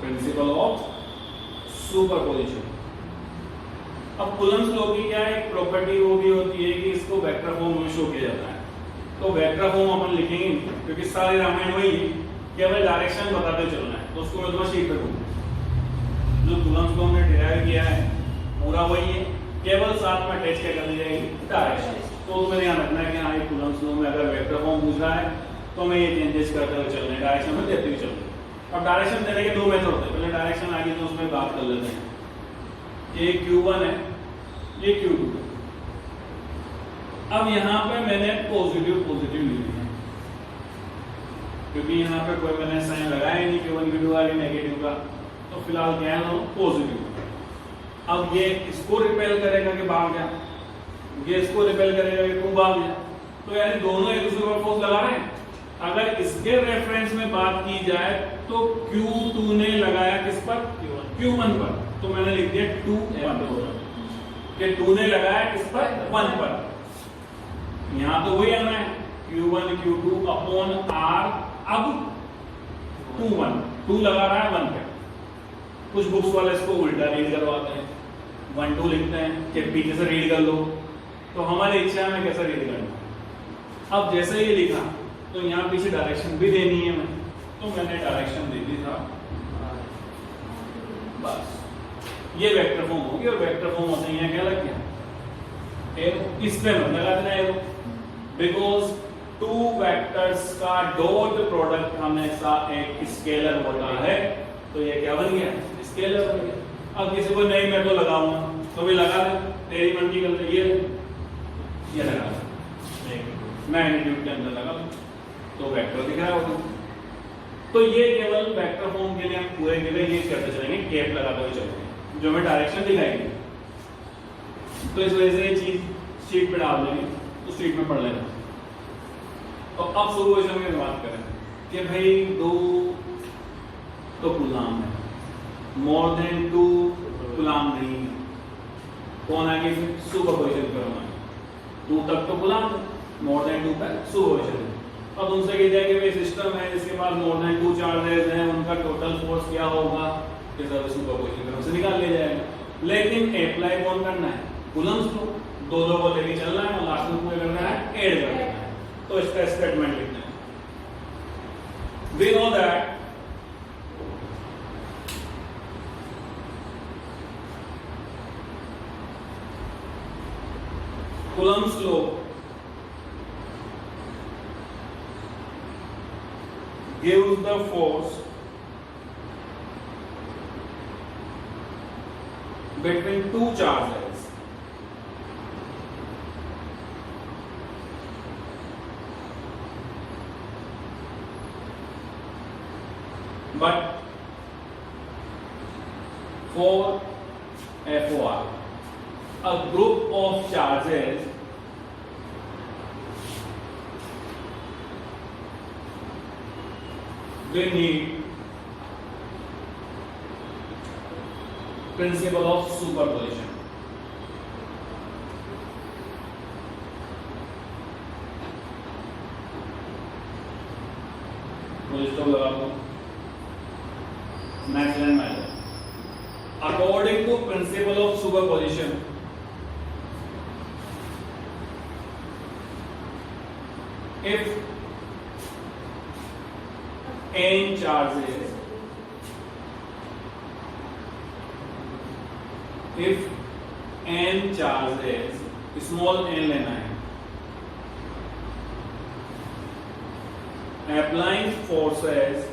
principle of superposition. अब कूलम्स लॉ की क्या एक प्रॉपर्टी वो भी होती है कि इसको वेक्टर फॉर्म में शो किया जाता है। तो वेक्टर फॉर्म अपन लिखेंगे क्योंकि सारे रामायण वही है, केवल डायरेक्शन बताते चलना है, तो उसको मैं तुम्हें शीट पे दूंगा। जो कूलम्स को हमने डिराइव किया है पूरा वही है, केवल साथ में अटैच क्या कर दी जाएगी? डायरेक्शन। तो तुम्हें ध्यान रखना है कि हाँ ये कूलम्स लॉ में अगर वेक्टर फॉर्म पूछ रहा है तो हमें ये चेंजेस करते हुए चलना है, डायरेक्शन में देते हुए चलना है। अब डायरेक्शन देने के 2 मेथड होते हैं, पहले डायरेक्शन आ गई तो उसमें बात कर लेते हैं। ये Q1 है, ये Q2 है। अब यहां पे मैंने पॉजिटिव लिख दिया, क्योंकि यहाँ पे कोई मैंने साइन लगाया नहीं Q1 Q2 वाली नेगेटिव का, तो फिलहाल क्या है पॉजिटिव। अब ये इसको रिपेल करेगा कि भाग गया, ये इसको रिपेल करेगा कि तू भाग गया, तो यानी दोनों एक दूसरे पर फोर्स लगा रहे हैं। अगर इसके रेफरेंस में बात की जाए तो Q2 ने लगाया किस पर, Q1 पर, तो मैंने लिख दिया 2 कि 2 ने लगाया किस पर, 1 पर। यहां तो वही आना है Q1 Q2 अपॉन R, अब 2 लगा रहा है 1 पे। कुछ बुक्स वाले इसको उल्टा रीड करवाते हैं, 1 2 लिखते हैं कि पीछे से रीड कर लो, तो हमारी इच्छा में कैसा रीड करना। अब जैसे ये लिखा तो यहाँ पीछे डायरेक्शन भी देनी है मैं, तो मैंने डायरेक्शन दे दी था, बस ये वेक्टर फॉर्म होगी। और वेक्टर फॉर्म होते हैं क्या लग गया एरो, इस पे मत लगा देना एरो, बिकॉज 2 वेक्टर्स का डॉट प्रोडक्ट हमेशा एक स्केलर होता है, तो ये क्या बन गया, स्केलर बन गया। अब किसी को नहीं मैं तो लगाऊंगा, तो भी लगा दे, तेरी मन की गलती, ये लगा मैग्नीट्यूड के अंदर लगा, तो वेक्टर दिख रहा होगा। तो ये केवल वेक्टर फॉर्म के लिए हम पूरे के लिए ये करते चलेंगे, कैप लगाते हुए चलेंगे, जो हमें डायरेक्शन दिखाएगी। तो इस वजह से ये चीज शीट पे डाल देंगे, तो शीट में पढ़ लेना। तो अब शुरू की बात करें कि भाई 2 तो कूलाम है, मोर देन 2 कूलाम नहीं है, कौन आगे फिर सुपरपोजिशन करूंगा, 2 तक तो कूलाम, मोर देन 2 पर सुपरपोजिशन। अब उनसे कहते हैं कि भाई सिस्टम है जिसके पास मोर देन 2 चार्जेस हैं, उनका टोटल फोर्स क्या होगा, कि सब सुपरपोजिशन करो से निकाल लिया जाएगा। लेकिन अप्लाई कौन करना है, कूलम्स को, 2 को लेके चलना है और लास्ट में क्या करना है, ऐड कर देना है। तो इसका स्टेटमेंट लिखना है, we know that Coulomb's law gives the force between 2 charges but for FOR a group of charges we need principle of superposition. Next line में according to principle of superposition, if n charges, if n charges, small n लेना है, applying forces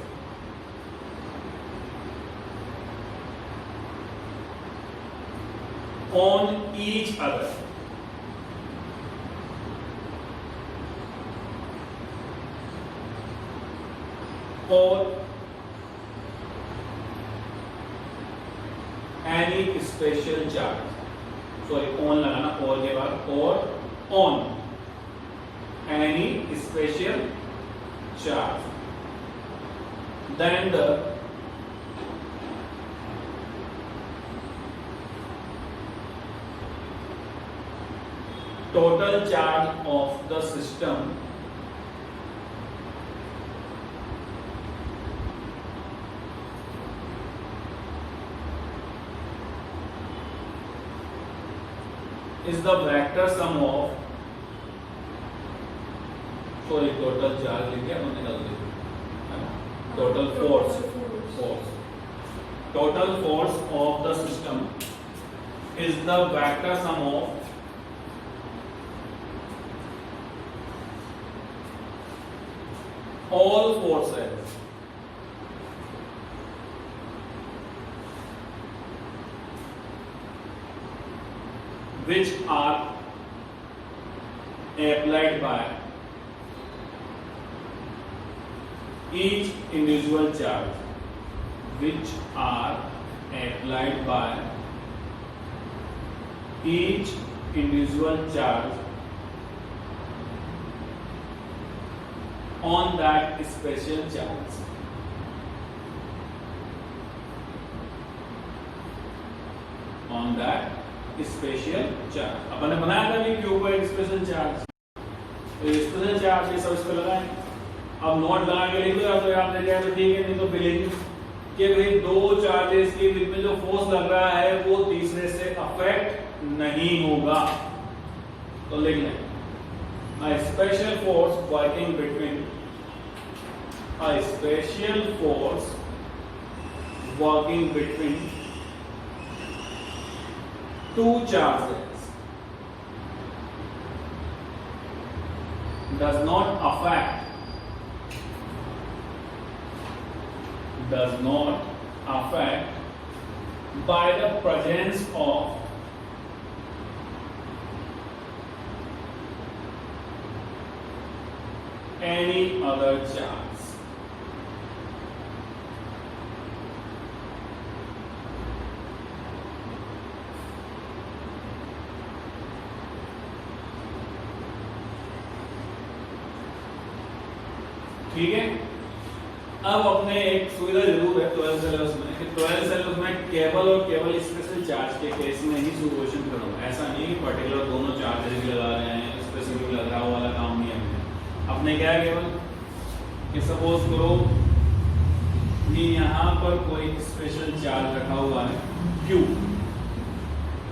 on each other or any special charge, sorry on लगाना, और के बाद और on any special charge, then the total charge of the system is the vector sum of, sorry total charge लिख दिया मैंने गलती, total force of the system is the vector sum of all forces which are applied by each individual charge which are applied by each individual charge on that special charge. On that special charge अपन ने बनाया था कि Q पर एक special charge, तो special charge ये सब इस पे लगाएं। अब नोट लगा के लिख दो, तो याद रह जाए तो ठीक है, नहीं तो फिर लिखिए कि भाई दो चार्जेस के बीच में जो फोर्स लग रहा है वो तीसरे से अफेक्ट नहीं होगा। तो लिख लें a special force working between a special force working between two charges does not affect by the presence of any other charge. ठीक है। अब अपने एक सुविधा जरूर है 12th सिलेबस में कि 12th सिलेबस में केवल और केवल स्पेशल चार्ज के केस में ही क्वेश्चन करूंगा। ऐसा नहीं कि पर्टिकुलर दोनों चार्जेस भी लगा रहे हैं, स्पेशल भी लग रहा हो वाला काम नहीं है अपने। क्या है केवल कि सपोज करो कि यहाँ पर कोई स्पेशल चार्ज रखा हुआ है Q,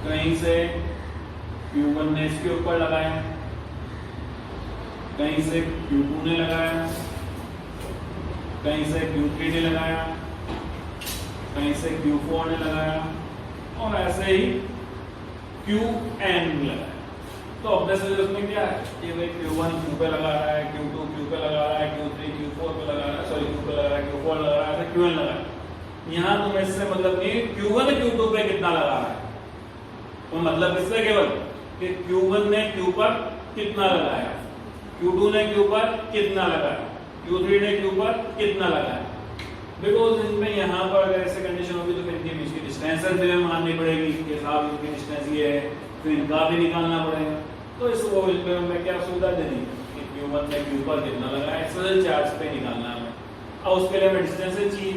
कहीं से Q1 ने इसके ऊपर लगाया, कहीं से Q2 ने लगाया, कहीं से Q3 ने लगाया, कहीं से Q4 ने लगाया, और ऐसे ही Qn भी लगाया। तो अपने से उसमें क्या है कि भाई Q1 Q पे लगा रहा है, Q2 Q पे लगा रहा है, Q3 Q4 पे लगा रहा है, सॉरी Q पे लगा रहा है, Q4 लगा रहा है, Qn लगा रहा है। यहाँ तुम्हें इससे मतलब कि Q1 Q2 पे कितना लगा रहा है, तो मतलब इससे केवल कि Q1 ने Q पर कितना लगाया, Q2 ने Q पर कितना लगाया, Q3 ने Q पर कितना लगाया। बिकॉज इनमें यहाँ पर अगर ऐसे कंडीशन होगी तो फिर इनके बीच की डिस्टेंसेस भी माननी पड़ेगी कि साहब इनकी डिस्टेंस ये है, तो इनका भी निकालना पड़ेगा। तो इसको में क्या सुविधा देनी कि Q1 ने Q पर कितना लगाया, एक्सेल चार्ज पे निकालना है। अब उसके लिए हमें डिस्टेंसेस चाहिए,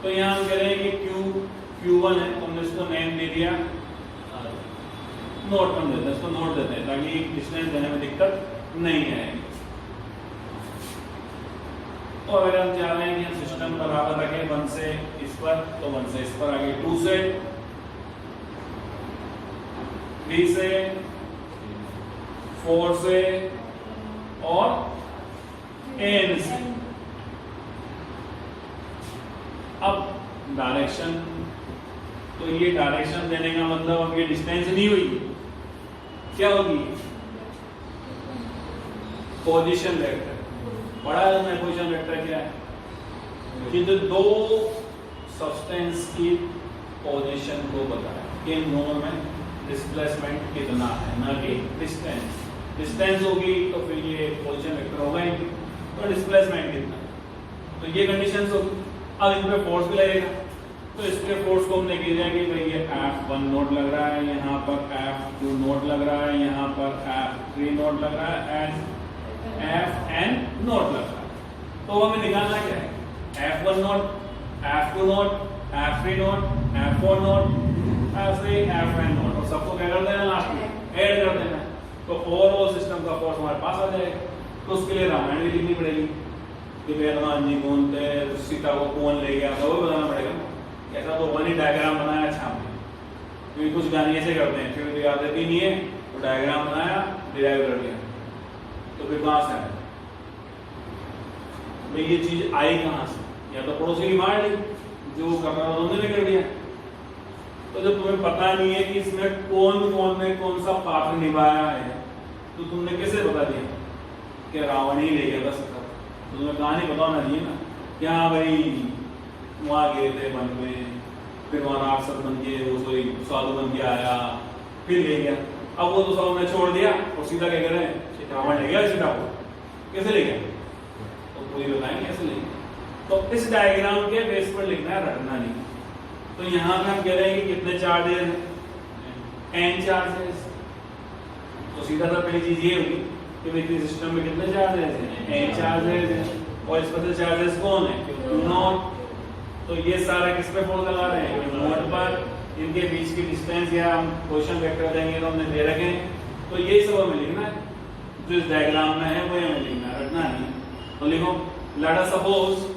तो यहाँ हम कह रहे हैं कि Q1 है, हमने इसको नेम दे दिया, नोट हम देते हैं, इसको नोट देते हैं ताकि डिस्टेंस देने में दिक्कत नहीं आएगी। और अगर हम चाह रहे हैं कि हम सिस्टम बराबर रखें 1 से इस पर, तो 1 से इस पर आगे, 2 से 3 से 4 से और n से। अब डायरेक्शन, तो ये डायरेक्शन देने का मतलब अब ये डिस्टेंस नहीं हुई, क्या होगी पोजीशन वेक्टर। पढ़ा है तुमने पोजीशन वेक्टर क्या है कि जो दो सब्सटेंस की पोजीशन को बताया कि इन दोनों में डिस्प्लेसमेंट कितना है, ना कि डिस्टेंस। डिस्टेंस होगी तो फिर ये पोजीशन वेक्टर होगा ही, तो डिस्प्लेसमेंट कितना है, तो ये कंडीशंस होगी। अब इन पे फोर्स भी लगेगा, तो इसके फोर्स को हमने कह दिया कि भाई ये F1 नोट लग रहा है, यहाँ पर F2 नोट लग रहा है, यहाँ पर F3 नोट लग रहा है, एंड Fn नोट लग रहा है। तो हमें निकालना क्या है, F1 note, F2 note, F3 note, F4 note, ऐसे Fn नोट, और सबको क्या कर देना लास्ट में ऐड कर देना, तो ओवरऑल सिस्टम का फोर्स हमारे पास आ जाएगा। तो उसके लिए रामायण भी लिखनी पड़ेगी कि हनुमान जी कौन थे, सीता को कौन ले गया, तो वो बताना पड़ेगा। ऐसा तो वही डायग्राम बनाया अच्छा हमने, क्योंकि कुछ गाने ऐसे करते हैं फिर याद रहती नहीं है, तो डायग्राम बनाया, डिराइव कर दिया, तो फिर कहां से आया भाई ये चीज आई कहां से, या तो पड़ोसी की मार ली, जो कर रहा था उन्होंने कर दिया। तो जब तुम्हें पता नहीं है कि इसमें कौन कौन ने कौन सा पात्र निभाया है, तो तुमने कैसे बता दिया कि रावण ही ले गया था, तो तुम्हें कहानी बताना चाहिए ना, क्या भाई वहां गए थे वन में, फिर वहां राक्षस बन के वो कोई साधु बन के आया, फिर ले गया। अब वो तो सब ने छोड़ दिया और सीधा क्या कर रहे हैं, रावण ले गया सीता को, कैसे ले गया, तो पूरी बताएंगे कैसे ले गया। तो इस डायग्राम के बेस पर लिखना है, रटना नहीं। तो यहाँ पे हम कह रहे हैं कि कितने चार्जेस हैं, n चार्जेस। तो सीधा सा पहली चीज ये हुई कि भाई सिस्टम में कितने चार्जेस हैं, n चार्जेस हैं, और इस पर चार्जेस कौन है, Q नॉट। तो ये सारा किस पे फोर्स लगा रहे हैं, Q नॉट पर। इनके बीच की डिस्टेंस या हम क्वेश्चन वेक्टर देंगे तो हमने दे रखे हैं, तो ये सब हमें लिखना है, जो इस डायग्राम में है वो हमें लिखना है, रटना नहीं। तो लिखो, late us suppose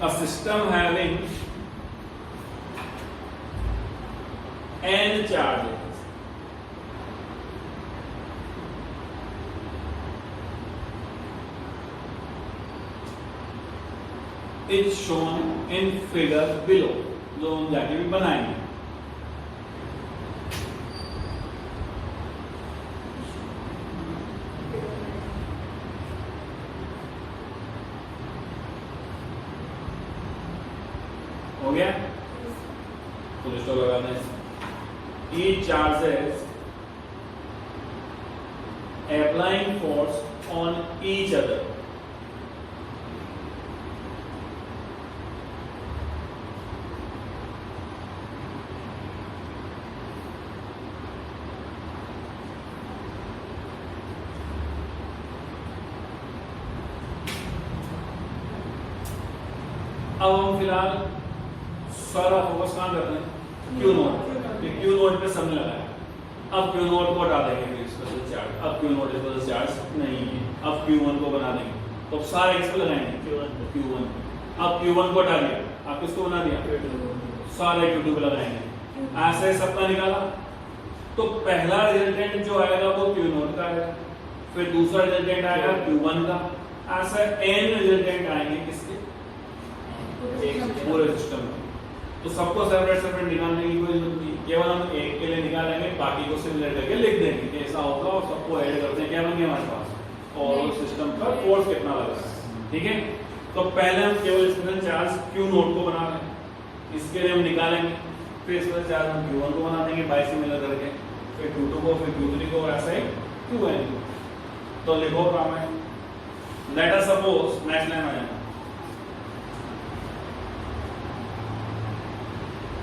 a system having n charges is shown in figure below, जो हम जाके भी बनाएंगे। हो गया, तो इसको लगाना है, each charges applying force on each other अब हम फिलहाल सारा फोकस कहाँ कर रहे हैं, क्यू नोट। क्यू नोट पे सबने लगाया, अब क्यू नोट को हटा देंगे फिर स्पेशल चार्ज, अब क्यू नोट स्पेशल चार्ज नहीं है, अब Q1 को बना देंगे। तो सारे किस पे लगाएंगे, Q1। अब Q1 को हटा दिया, अब किसको बना दिया, सारे Q2 पे लगाएंगे। ऐसे सबका निकाला, तो पहला रिजल्टेंट जो आएगा वो Q नोट का आएगा, फिर दूसरा रिजल्टेंट आएगा Q1 का, ऐसा n रिजल्टेंट आएंगे किसके, पूरे सिस्टम में। तो सबको सेपरेट सेपरेट निकालने की कोई जरूरत नहीं, केवल हम एक के लिए निकालेंगे, बाकी को सिमिलर करके लिख देंगे कि ऐसा होगा, और सबको ऐड करते हैं, क्या बन गया हमारे पास, और सिस्टम पर फोर्स कितना लगा है। ठीक है, तो पहले हम केवल स्पेशल चार्ज Q नोट को बना रहे हैं, इसके लिए हम निकालेंगे, फिर स्पेशल चार्ज हम Q1 को बना देंगे बाई सिमिलर करके, फिर Q2 को, फिर Q3 को, और ऐसे Qn को। तो लिखो काम है, let us suppose, next line आ जाएगा,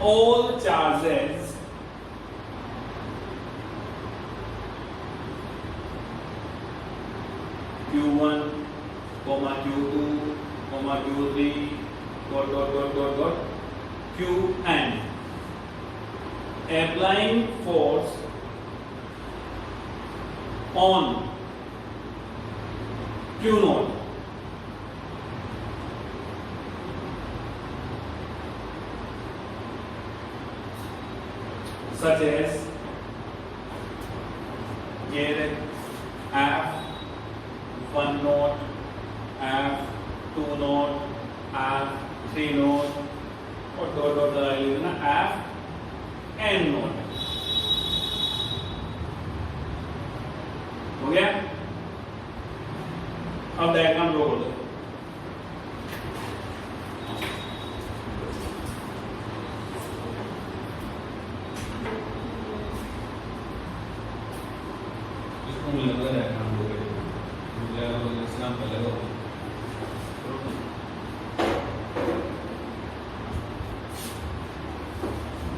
all charges Q1, Q2, Q3, Qn applying force on Q naught such as ये F1 note, F2 note, F3 note, और डॉट डॉट लगा लीजिए ना, Fn नोट। हो गया, अब डायग्राम ड्रॉ कर दो।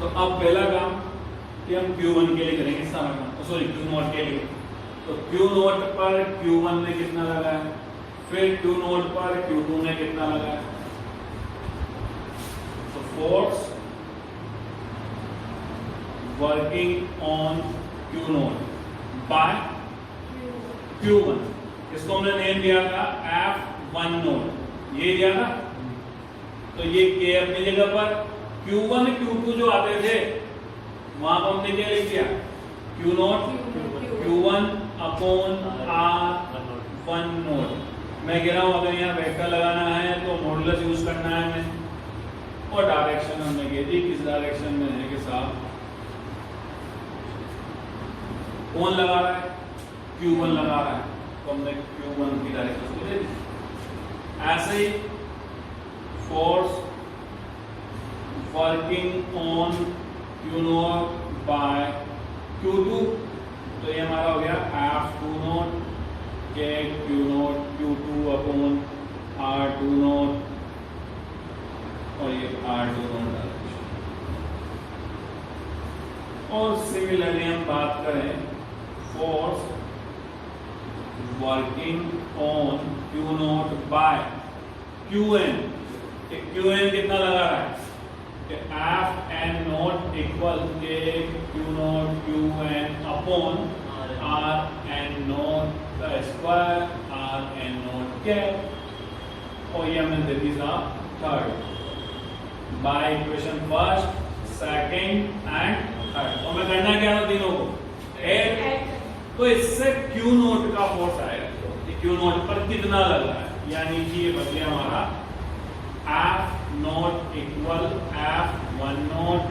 तो अब पहला काम कि हम Q1 के लिए करेंगे सारा काम, सॉरी Q नोट के लिए। तो Q नोट पर Q1 ने कितना लगा है, फिर Q नोट पर Q2 ने कितना लगा है। तो force working on Q naught by Q1, इसको हमने नेम दिया था F1 नोट, ये दिया ना। तो ये K अपनी जगह पर, Q1 Q2 जो आते थे वहां पर हमने क्या लिख दिया, Q note Q1 upon R1 note. मैं कह रहा हूं अगर यहाँ वेक्टर लगाना है तो मॉडुलस यूज करना है हमें, और डायरेक्शन हमने कह दी किस डायरेक्शन में है के साथ, कौन लगा रहा है, Q1 लगा रहा है, तो हमने Q1 की डायरेक्शन को दे दी। ऐसे ही force working on Q not by Q2, तो ये हमारा हो गया F2 नॉट के Q not Q2 upon R2 not, और ये R2 नॉट। और सिमिलरली हम बात करें force working on Q not by Qn, Qn कितना लगा रहा है कि F N not equal k Q not Qn upon R N not का square R N not cap, और ये हमने दे दी था third by equation first, second and third. और मैं करना क्या था तीनों को ऐड, तो इससे Q नॉट का फोर्स आएगा कि Q नॉट पर कितना लग रहा है, यानी कि ये बच गया हमारा F not equal F1 not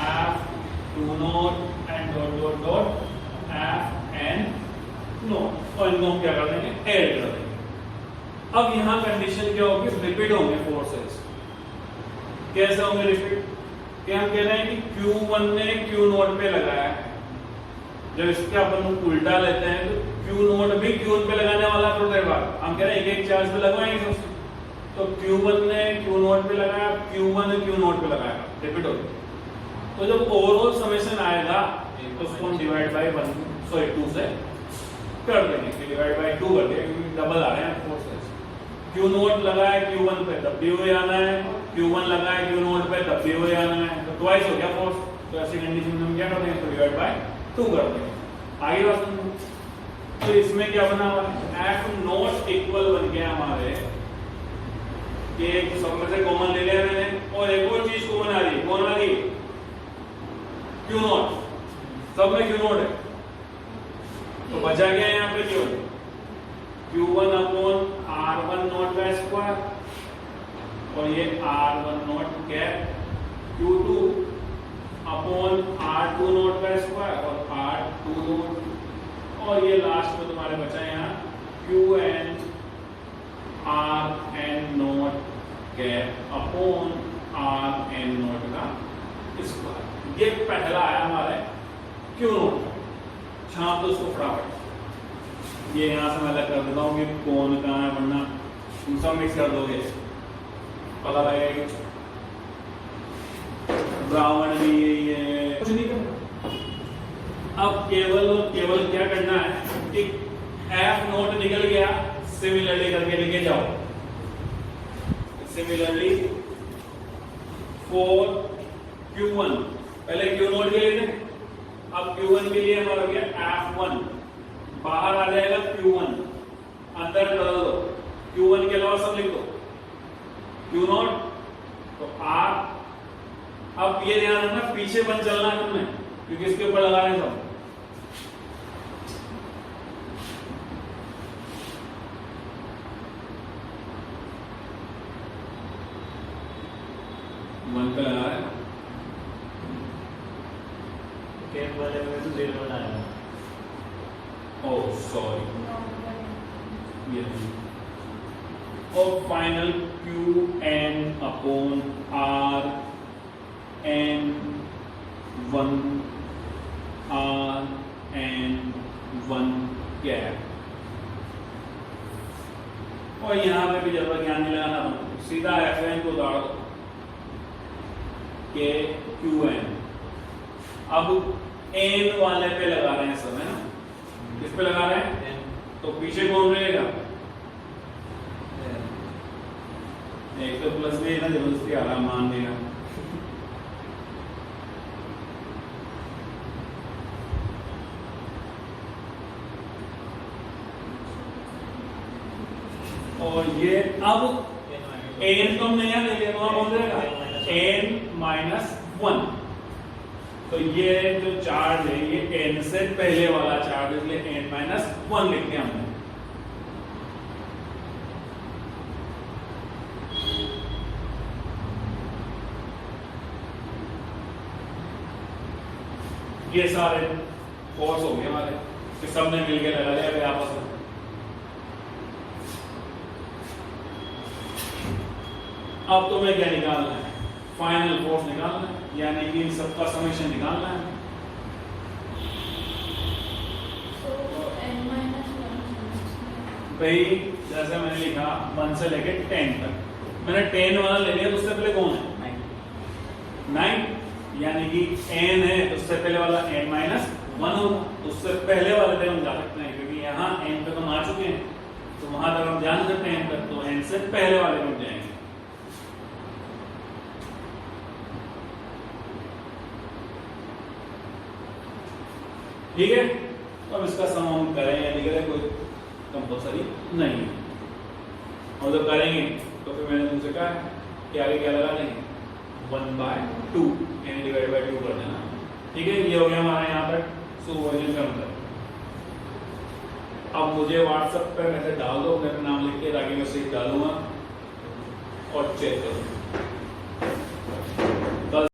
F2 not and dot dot dot Fn not, और इनको हम क्या कर देंगे ऐड कर देंगे। अब यहां कंडीशन क्या होगी, रिपीट होंगे फोर्सेस। कैसे होंगे रिपीट, कि हम कह रहे हैं कि Q1 ने Q नॉट पे लगाया है, जब इसके अपन उल्टा लेते हैं तो Q नॉट भी Q1 पे लगाने वाला प्रोटेक्ट, हम कह रहे हैं एक चार्ज पे लगवाएंगे सबसे, तो Q1 ने Q नॉट पे लगाया, Q1 ने Q नॉट पे लगाया, रिपीट हो गया। तो जब ओवरऑल समेशन आएगा तो उसको हम डिवाइड बाय 2 से कर देंगे, कि डिवाइड बाय 2 कर देंगे क्योंकि डबल आ रहे हैं फोर्सेस। Q नॉट लगा है Q1 पे तब भी वही आना है, Q1 लगा है Q नॉट पे तब भी वही आना है, तो ट्वाइस हो गया फोर्स। तो ऐसी कंडीशन में हम क्या करते हैं, इसको डिवाइड बाय 2 कर देंगे। आगे बात सुनो, तो इसमें क्या बना हुआ है, F नॉट इक्वल बन गया हमारे कि सब में से कॉमन ले लिया मैंने, और एक और चीज कॉमन आ रही है, कौन आ रही है Q नॉट, सब में Q नॉट है, तो बचा गया यहाँ पे Q1 अपॉन R1 नॉट का स्क्वायर, और ये R1 not cap Q2 upon R2 not का स्क्वायर और R2 नॉट, और ये लास्ट में तुम्हारे बचा यहाँ Qn Rn not cap upon Rn not का स्क्वायर। ये पहला आया हमारे Q नॉट, छाप दो उसको फटाफट। ये यहाँ से मैं अलग कर देता हूँ कि कौन कहाँ है, वरना तुम सब मिक्स कर दोगे, पता लगेगा ब्राह्मण भी यही है, कुछ नहीं करना। अब केवल और केवल क्या करना है कि F नोट निकल गया, सिमिलरली करके लेके जाओ। सिमिलरली फॉर Q1, पहले Q नोट के लिए थे, अब Q1 के लिए हमारा हो गया F1, बाहर आ जाएगा Q1, अंदर बदल दो, Q1 के अलावा सब लिख दो Q नॉट, तो R। अब ये ध्यान रखना पीछे बन चलना है तुमने, क्योंकि इसके ऊपर लगा रहे सब। वन पे लगा रहे कैप वाले में तो 0 बनाया। ओह सॉरी, ये और final Qn upon R n 1 R n 1 cap. और यहां पे भी ज्यादा ज्ञान नहीं लगाना, सीधा Fn को उतार दो के Qn। अब n वाले पे लगा रहे हैं सब, है ना, किस पे लगा रहे हैं, तो पीछे कौन रहेगा, एक तो प्लस में ना जबरदस्ती आ रहा मान देगा। और ये अब n तो हमने यहाँ ले लिया, तो कौन रहेगा n-1। तो ये जो चार्ज है ये n से पहले वाला चार्ज, इसलिए n-1 लिख दिया हमने। ये सारे फोर्स हो गए हमारे, कि सबने मिलकर लगा लिया अभी आपस में। अब तुम्हें क्या निकालना है, फाइनल फोर्स निकालना है, यानी कि इन सबका समेशन निकालना है। भाई जैसे मैंने लिखा 1 से लेके 10 तक, मैंने 10 वाला ले लिया, तो उससे पहले कौन है 9, यानी कि n है तो उससे पहले वाला n माइनस 1 होगा, उससे पहले वाले पे हम जा सकते हैं क्योंकि यहाँ n पे हम आ चुके हैं, तो वहां तक हम जान सकते हैं n तक, तो n से पहले वाले पे जाएंगे। ठीक है, तो अब इसका सम हम करें या नहीं करें कोई कंपल्सरी नहीं है, और जब करेंगे तो फिर मैंने तुमसे कहा कि आगे क्या लगा देंगे 1/2 यानी डिवाइड बाय 2 कर देना। ठीक है, ये हो गया हमारा यहाँ पर सुपरपोजिशन का मतलब। अब मुझे व्हाट्सएप पे मैसेज डाल दो, मैं अपना नाम लिख के, ताकि मैं सही डालूंगा और चेक करूँ।